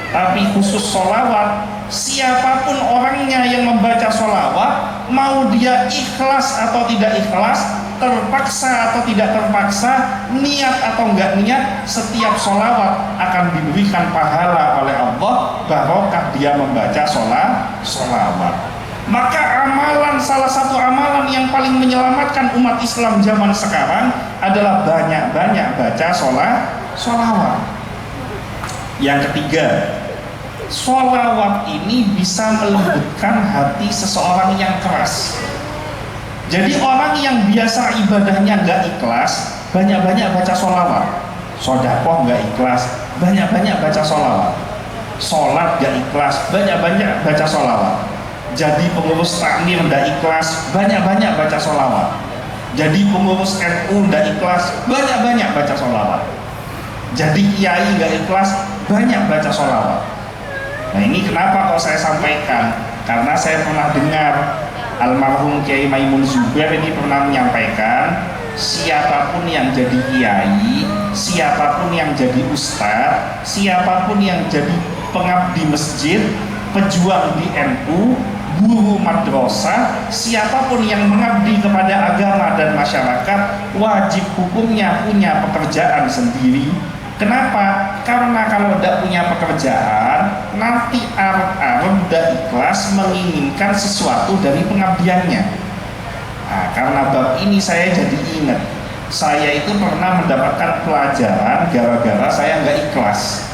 Tapi khusus sholawat, siapapun orangnya yang membaca sholawat, mau dia ikhlas atau tidak ikhlas, terpaksa atau tidak terpaksa, niat atau enggak niat, setiap sholawat akan diberikan pahala oleh Allah barokah dia membaca sholawat. Maka salah satu amalan yang paling menyelamatkan umat Islam zaman sekarang adalah banyak-banyak baca sholawat. Yang ketiga, sholawat ini bisa melembutkan hati seseorang yang keras. Jadi orang yang biasa ibadahnya nggak ikhlas, banyak-banyak baca sholawat. Sodakoh nggak ikhlas, banyak-banyak baca sholawat. Sholat nggak ikhlas, banyak-banyak baca sholawat. Jadi pengurus takmir nggak ikhlas, banyak-banyak baca sholawat. Jadi pengurus NU nggak ikhlas, banyak-banyak baca sholawat. Jadi kiai nggak ikhlas, banyak baca sholawat. Nah ini kenapa kok saya sampaikan? Karena saya pernah dengar almarhum Kiai Maimun Zubair ini pernah menyampaikan, siapapun yang jadi kiai, siapapun yang jadi ustadz, siapapun yang jadi pengabdi masjid, pejuang di NU, guru madrasah, siapapun yang mengabdi kepada agama dan masyarakat, wajib hukumnya punya pekerjaan sendiri. Kenapa? Karena kalau tidak punya pekerjaan, nanti arep-arep tidak ikhlas menginginkan sesuatu dari pengabdiannya. Nah, karena bab ini saya jadi ingat, saya itu pernah mendapatkan pelajaran gara-gara saya nggak ikhlas.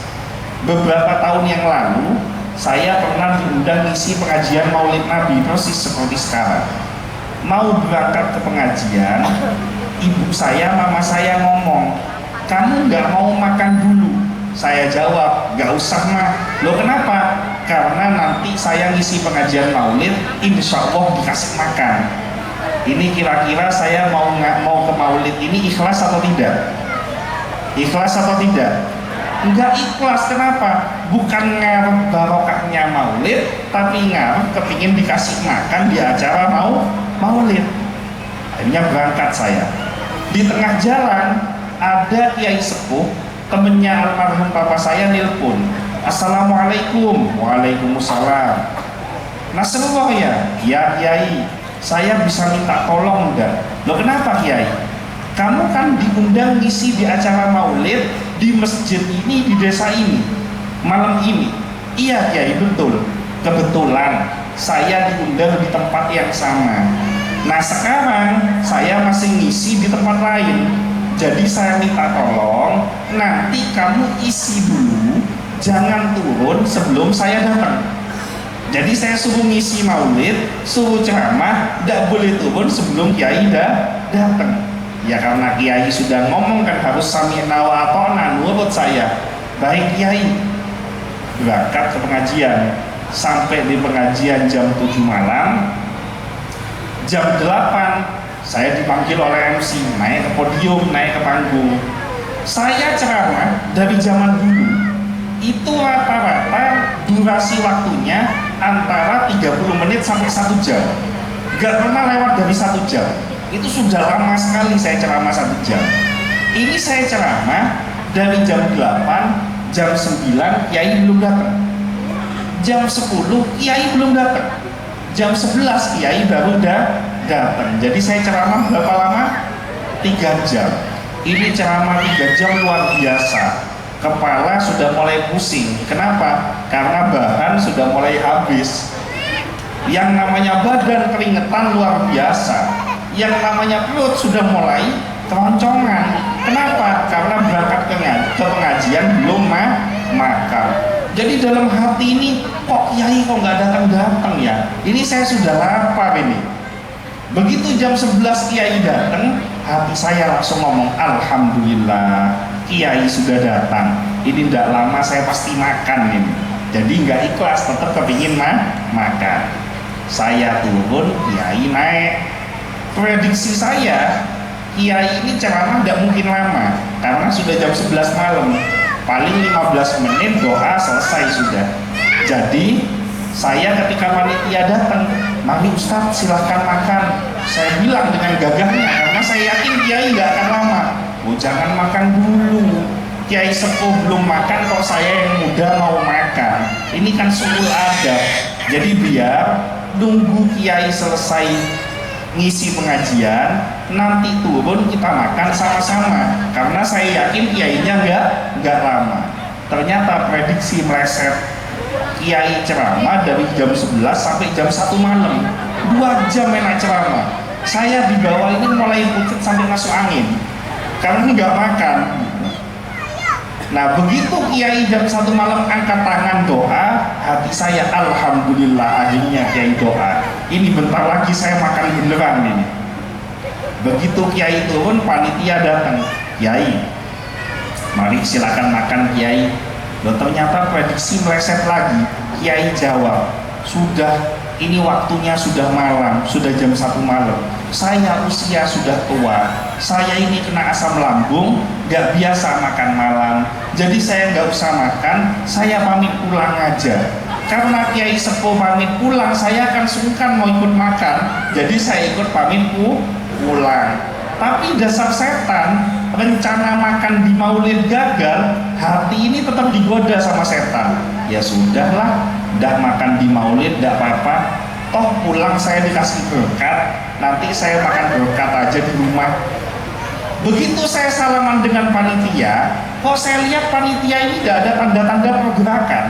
Beberapa tahun yang lalu, saya pernah diundang ngisi pengajian Maulid Nabi, persis seperti sekarang. Mau berangkat ke pengajian, ibu saya, mama saya ngomong, kamu nggak mau makan dulu? Saya jawab, nggak usah mah. Loh kenapa? Karena nanti saya ngisi pengajian Maulid, insya Allah dikasih makan. Ini kira-kira saya mau ke Maulid ini ikhlas atau tidak? Ikhlas atau tidak? Enggak ikhlas. Kenapa? Bukan ngarep barokahnya Maulid, tapi ngarep kepingin dikasih makan di acara Maulid. Akhirnya berangkat saya. Di tengah jalan ada kiai sepuh, temennya almarhum papa saya nelpon, assalamualaikum. Waalaikumsalam. Nasrullah ya? Ya kiai, saya bisa minta tolong enggak? Loh kenapa kiai? Kamu kan diundang ngisi di acara Maulid di masjid ini, di desa ini, malam ini. Iya kiai, betul. Kebetulan saya diundang di tempat yang sama. Nah sekarang saya masih ngisi di tempat lain. Jadi saya minta tolong, nanti kamu isi dulu, jangan turun sebelum saya datang. Jadi saya suruh ngisi Maulid, suruh ceramah, tidak boleh turun sebelum kiai datang. Ya karena kiai sudah ngomong kan harus sami'na wa ata'na, nurut saya. Baik kiai. Berangkat ke pengajian, sampai di pengajian jam 7 malam. Jam 8 saya dipanggil oleh MC, naik ke podium, naik ke panggung. Saya ceramah dari zaman dulu, itu rata-rata durasi waktunya antara 30 menit sampai 1 jam. Gak pernah lewat dari 1 jam. Itu sudah lama sekali saya ceramah 1 jam. Ini saya ceramah dari jam 8, jam 9 kiai belum datang. Jam 10 kiai belum datang. Jam 11 kiai baru datang. Jadi saya ceramah berapa lama? 3 jam. Ini ceramah 3 jam luar biasa. Kepala sudah mulai pusing. Kenapa? Karena bahan sudah mulai habis. Yang namanya badan keringetan luar biasa. Yang namanya perut sudah mulai keroncongan. Kenapa? Karena berangkat ke pengajian belum makan. Jadi dalam hati ini, kok kiai kok nggak datang ya? Ini saya sudah lapar ini. Begitu jam 11 kiai datang, hati saya langsung ngomong, alhamdulillah kiai sudah datang. Ini tidak lama saya pasti makan ini. Jadi nggak ikhlas, tetap kepingin makan. Saya turun, kiai naik. Prediksi saya, kiai ini ceramah tidak mungkin lama, karena sudah jam 11 malam. Paling 15 menit doa selesai sudah. Jadi saya ketika panitia datang, mari Ustadz silahkan makan. Saya bilang dengan gagahnya, karena saya yakin kiai nggak akan lama. Oh jangan makan dulu, kiai sepuh belum makan kok saya yang muda mau makan. Ini kan suul adab. Jadi biar nunggu kiai selesai ngisi pengajian, nanti turun kita makan sama-sama, karena saya yakin kiainya nggak lama. Ternyata prediksi meleset, kiai ceramah dari jam 11 sampai jam 1 malam, 2 jam enak ceramah. Saya di bawah ini mulai pucet sampai masuk angin karena nggak makan. Nah begitu kiai jam 1 malam angkat tangan doa, hati saya alhamdulillah akhirnya kiai doa. Ini bentar lagi saya makan beneran ini. Begitu kiai turun, panitia datang, kiai, mari silakan makan kiai. Loh ternyata prediksi meleset lagi. Kiai jawab, sudah, ini waktunya sudah malam, sudah jam 1 malam. Saya usia sudah tua, saya ini kena asam lambung, gak biasa makan malam. Jadi saya gak usah makan, saya pamit pulang aja. Karena kiai sepuh pamit pulang, saya akan sungkan mau ikut makan. Jadi saya ikut pamit pulang. Tapi dasar setan, rencana makan di maulid gagal, hati ini tetap digoda sama setan. Ya sudahlah, dah makan di maulid gak apa-apa, toh pulang saya dikasih berkat, nanti saya makan berkat aja di rumah. Begitu saya salaman dengan panitia, kok saya lihat panitia ini tidak ada tanda-tanda pergerakan.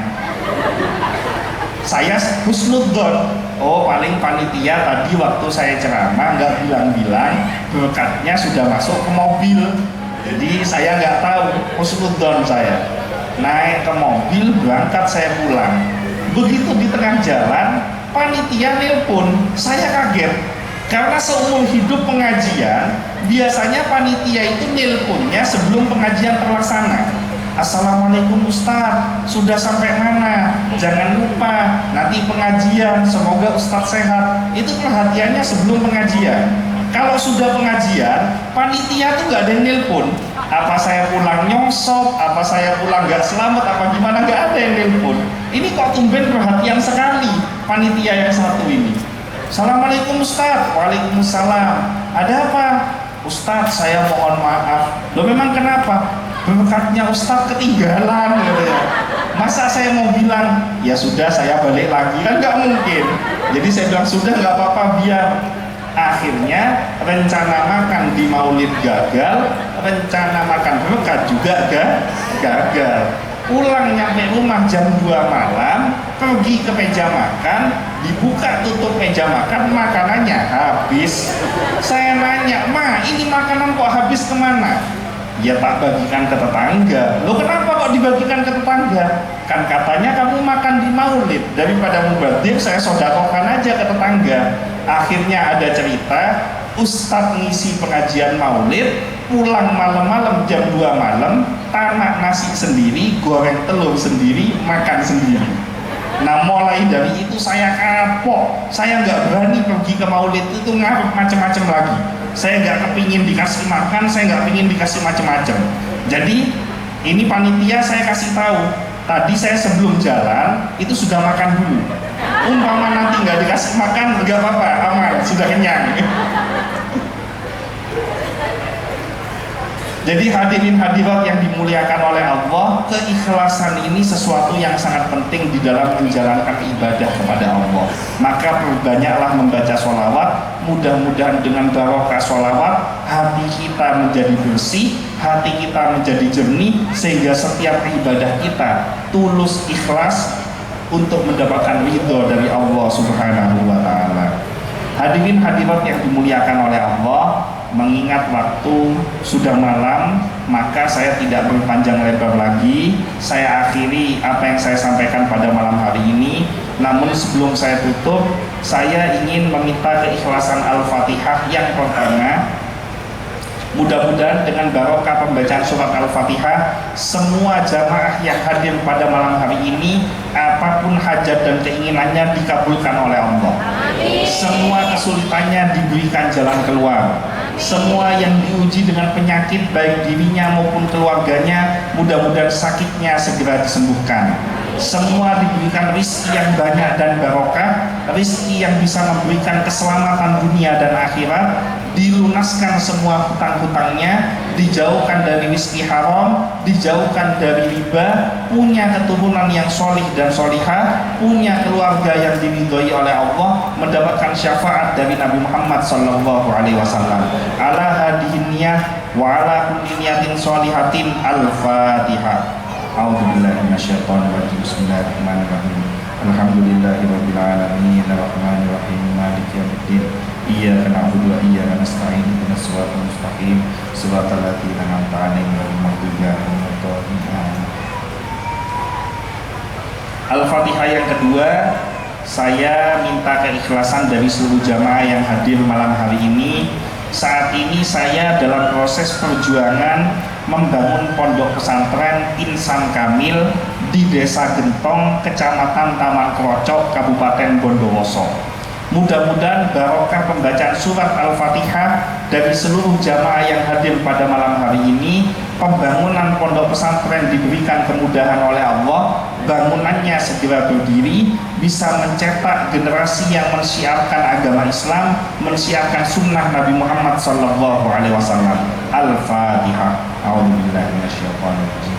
Saya husnudzon, oh paling panitia tadi waktu saya ceramah nggak bilang-bilang berkatnya sudah masuk ke mobil, jadi saya nggak tahu. Husnudzon saya naik ke mobil, berangkat, saya pulang. Begitu di tengah jalan, panitia nelpon, saya kaget karena seumur hidup pengajian biasanya panitia itu nelponnya sebelum pengajian terlaksana. Assalamualaikum Ustadz, sudah sampai mana? Jangan lupa nanti pengajian, semoga Ustadz sehat. Itu perhatiannya sebelum pengajian. Kalau sudah pengajian, panitia tuh nggak ada yang nelpon. Apa saya pulang nyosop, apa saya pulang nggak selamat, apa gimana, nggak ada yang nelpon. Ini kok tumben perhatian sekali panitia yang satu ini. Assalamualaikum Ustadz. Waalaikumsalam. Ada apa? Ustadz, saya mohon maaf. Loh memang kenapa? Berkatnya Ustadz ketinggalan gitu ya. Masa saya mau bilang ya sudah saya balik lagi, kan nggak mungkin. Jadi saya bilang sudah nggak apa-apa biar. Akhirnya rencana makan di maulid gagal, rencana makan berkat juga gagal. Pulang nyampe rumah jam 2 malam, pergi ke meja makan, dibuka tutup meja makan, makanannya habis. Saya nanya, Ma, ini makanan kok habis kemana? Ya tak bagikan ke tetangga. Loh kenapa kok dibagikan ke tetangga? Kan katanya kamu makan di maulid, daripada mubazir saya sodakokan aja ke tetangga. Akhirnya ada cerita, Ustadz ngisi pengajian maulid, pulang malam-malam jam 2 malam, tanak nasi sendiri, goreng telur sendiri, makan sendiri. Nah mulai dari itu saya kapok, saya nggak berani pergi ke maulid itu ngarep macam-macam lagi. Saya nggak kepingin dikasih makan, saya nggak pingin dikasih macam-macam. Jadi ini panitia saya kasih tahu, tadi saya sebelum jalan itu sudah makan dulu. Umpama nanti nggak dikasih makan, nggak apa-apa, aman, sudah kenyang. Jadi hadirin hadirat yang dimuliakan oleh Allah, keikhlasan ini sesuatu yang sangat penting di dalam menjalankan ibadah kepada Allah. Maka perbanyaklah membaca sholawat, mudah-mudahan dengan barokah sholawat hati kita menjadi bersih, hati kita menjadi jernih, sehingga setiap ibadah kita tulus ikhlas untuk mendapatkan ridho dari Allah Subhanahu wa Ta'ala. Hadirin hadirat yang dimuliakan oleh Allah, mengingat waktu sudah malam, maka saya tidak berpanjang lebar lagi. Saya akhiri apa yang saya sampaikan pada malam hari ini. Namun sebelum saya tutup, saya ingin meminta keikhlasan Al-Fatihah yang pertama. Mudah-mudahan dengan barokah pembacaan surat Al-Fatihah, semua jamaah yang hadir pada malam hari ini, apapun hajat dan keinginannya dikabulkan oleh Allah. Semua kesulitannya diberikan jalan keluar. Semua yang diuji dengan penyakit baik dirinya maupun keluarganya, mudah-mudahan sakitnya segera disembuhkan. Semua diberikan rizki yang banyak dan barokah, rizki yang bisa memberikan keselamatan dunia dan akhirat, dilunaskan semua hutang-hutangnya, dijauhkan dari rizki haram, dijauhkan dari riba, punya keturunan yang solih dan solihah, punya keluarga yang diridhoi oleh Allah, mendapatkan syafaat dari Nabi Muhammad sallallahu alaihi wasallam. Ala hadihin niyah wa ala kulli niyatin sholihatin. Al-Fatihah. A'udzubillahi minasyaitonir rajim. Bismillahirrahmanirrahim. Alhamdulillahirabbil alamin arrahmanir rahim maliki yaumiddin. Iyyaka na'budu wa iyyaka nasta'in ihdinas siratal mustaqim siratal ladzina an'amta 'alaihim ghairil maghdubi 'alaihim waladdallin. Al-Fatihah yang kedua, saya minta keikhlasan dari seluruh jamaah yang hadir malam hari ini. Saat ini saya dalam proses perjuangan membangun pondok pesantren Insan Kamil di Desa Gentong, Kecamatan Taman Krocok, Kabupaten Bondowoso. Mudah-mudahan barokah pembacaan surat Al-Fatihah dari seluruh jamaah yang hadir pada malam hari ini, pembangunan pondok pesantren diberikan kemudahan oleh Allah, bangunannya segera berdiri, bisa mencetak generasi yang mensiarkan agama Islam, mensiarkan sunnah Nabi Muhammad SAW. Al-Fatihah. A'udzubillahi minasyaitonirrajim.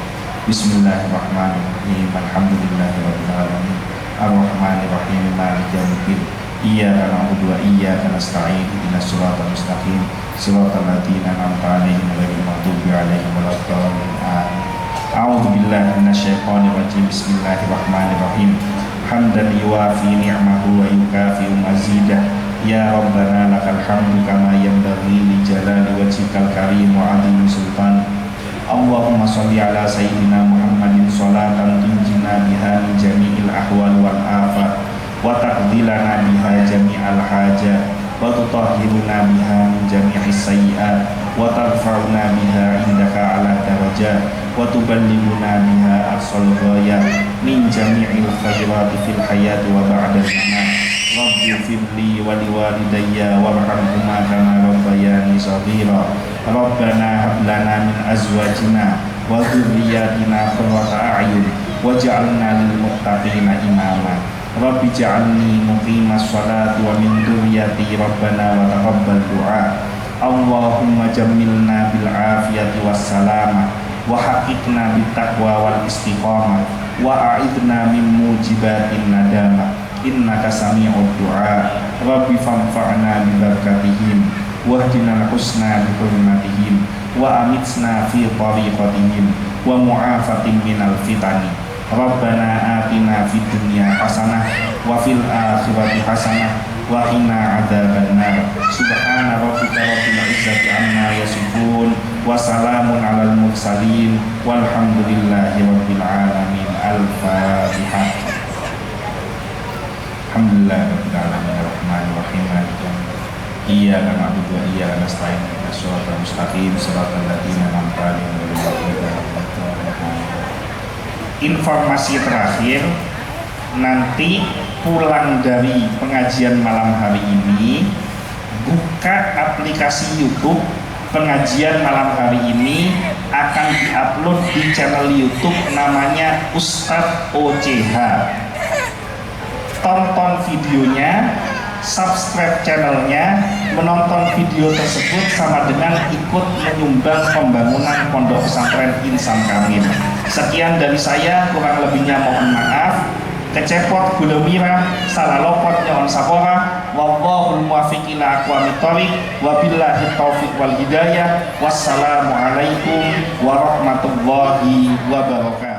Bismillahirrahmanirrahim. Alhamdulillahirabbil alamin. Arrahmanirrahim. Maliki yaumiddin. Iyyaka na'budu wa iyyaka nasta'in ihdinas siratal mustaqim siratal ladzina an'amta 'alaihim ghairil maghdubi 'alaihim waladdallin. A'udzu billahi minasyaitonir rajim. Bismillahirrahmanirrahim. Hamdan yuwafi ni'mahu wa yukafi'u mazidah. Ya Rabbana lakal hamdu kama yanbaghi li jalali wajhikal karim wa 'azimi sultan. Allahumma sholli ala sayyidina Muhammadin sholatan tunjina biha min jami'il ahwal wal afat wa taqdilana biha jami'al hajat wa tutahhiruna biha min jami'is sayyi'at wa tarfa'una biha indaka ala darajat wa tuballighuna biha aqsal ghayat min jami'il khairati fil hayati wa ba'dal mamat. Rabbi firli wa liwalidayya warhamhuma kama rabbayani shaghira. Rabbana hab lana min azwajina wa dhurriyyatina qurrata a'yun waj'alna lil muttaqina imama. Rabbi ja'alni muqimas sholati wa min dhurriyyati rabbana wa taqabbal du'a. Allahumma jammilna bil afiyati was salamah wa haqiqna bit taqwa wal istiqamah wa a'idna min mujibatin nadamah. Innaka sami'ud du'a. Rabbi fanfa'na bi barakatihim wahdina al-husna bi hurmatihim wa amitsna fi tariqatihim wa mu'afatin minal fitani. Rabbana atina fid dunya hasanah wa fil akhirati hasanah wa qina adzabannar. Subhana rabbika rabbil izzati amma yasifun wa salamun alal mursalin walhamdulillahi rabbil alamin. Al-Fatihah. Alhamdulillahirabbil alamin arrahmanir rahim maliki yaumiddin. Iyyaka na'budu wa iyyaka nasta'in ihdinas siratal mustaqim siratal ladzina an'amta 'alaihim ghairil maghdubi 'alaihim. Informasi terakhir, nanti pulang dari pengajian malam hari ini, buka aplikasi YouTube. Pengajian malam hari ini akan diupload di channel YouTube namanya Ustadz OCH. Tonton videonya, subscribe channelnya, menonton video tersebut sama dengan ikut menyumbang pembangunan pondok pesantren Insan Kamil. Sekian dari saya, kurang lebihnya mohon maaf. Kecepot gula mira, salah lopot nyaon sapora. Wallahul muwaffiq ila aqwamit thoriq. Wabillahi taufiq wal hidayah. Wassalamualaikum warahmatullahi wabarakatuh.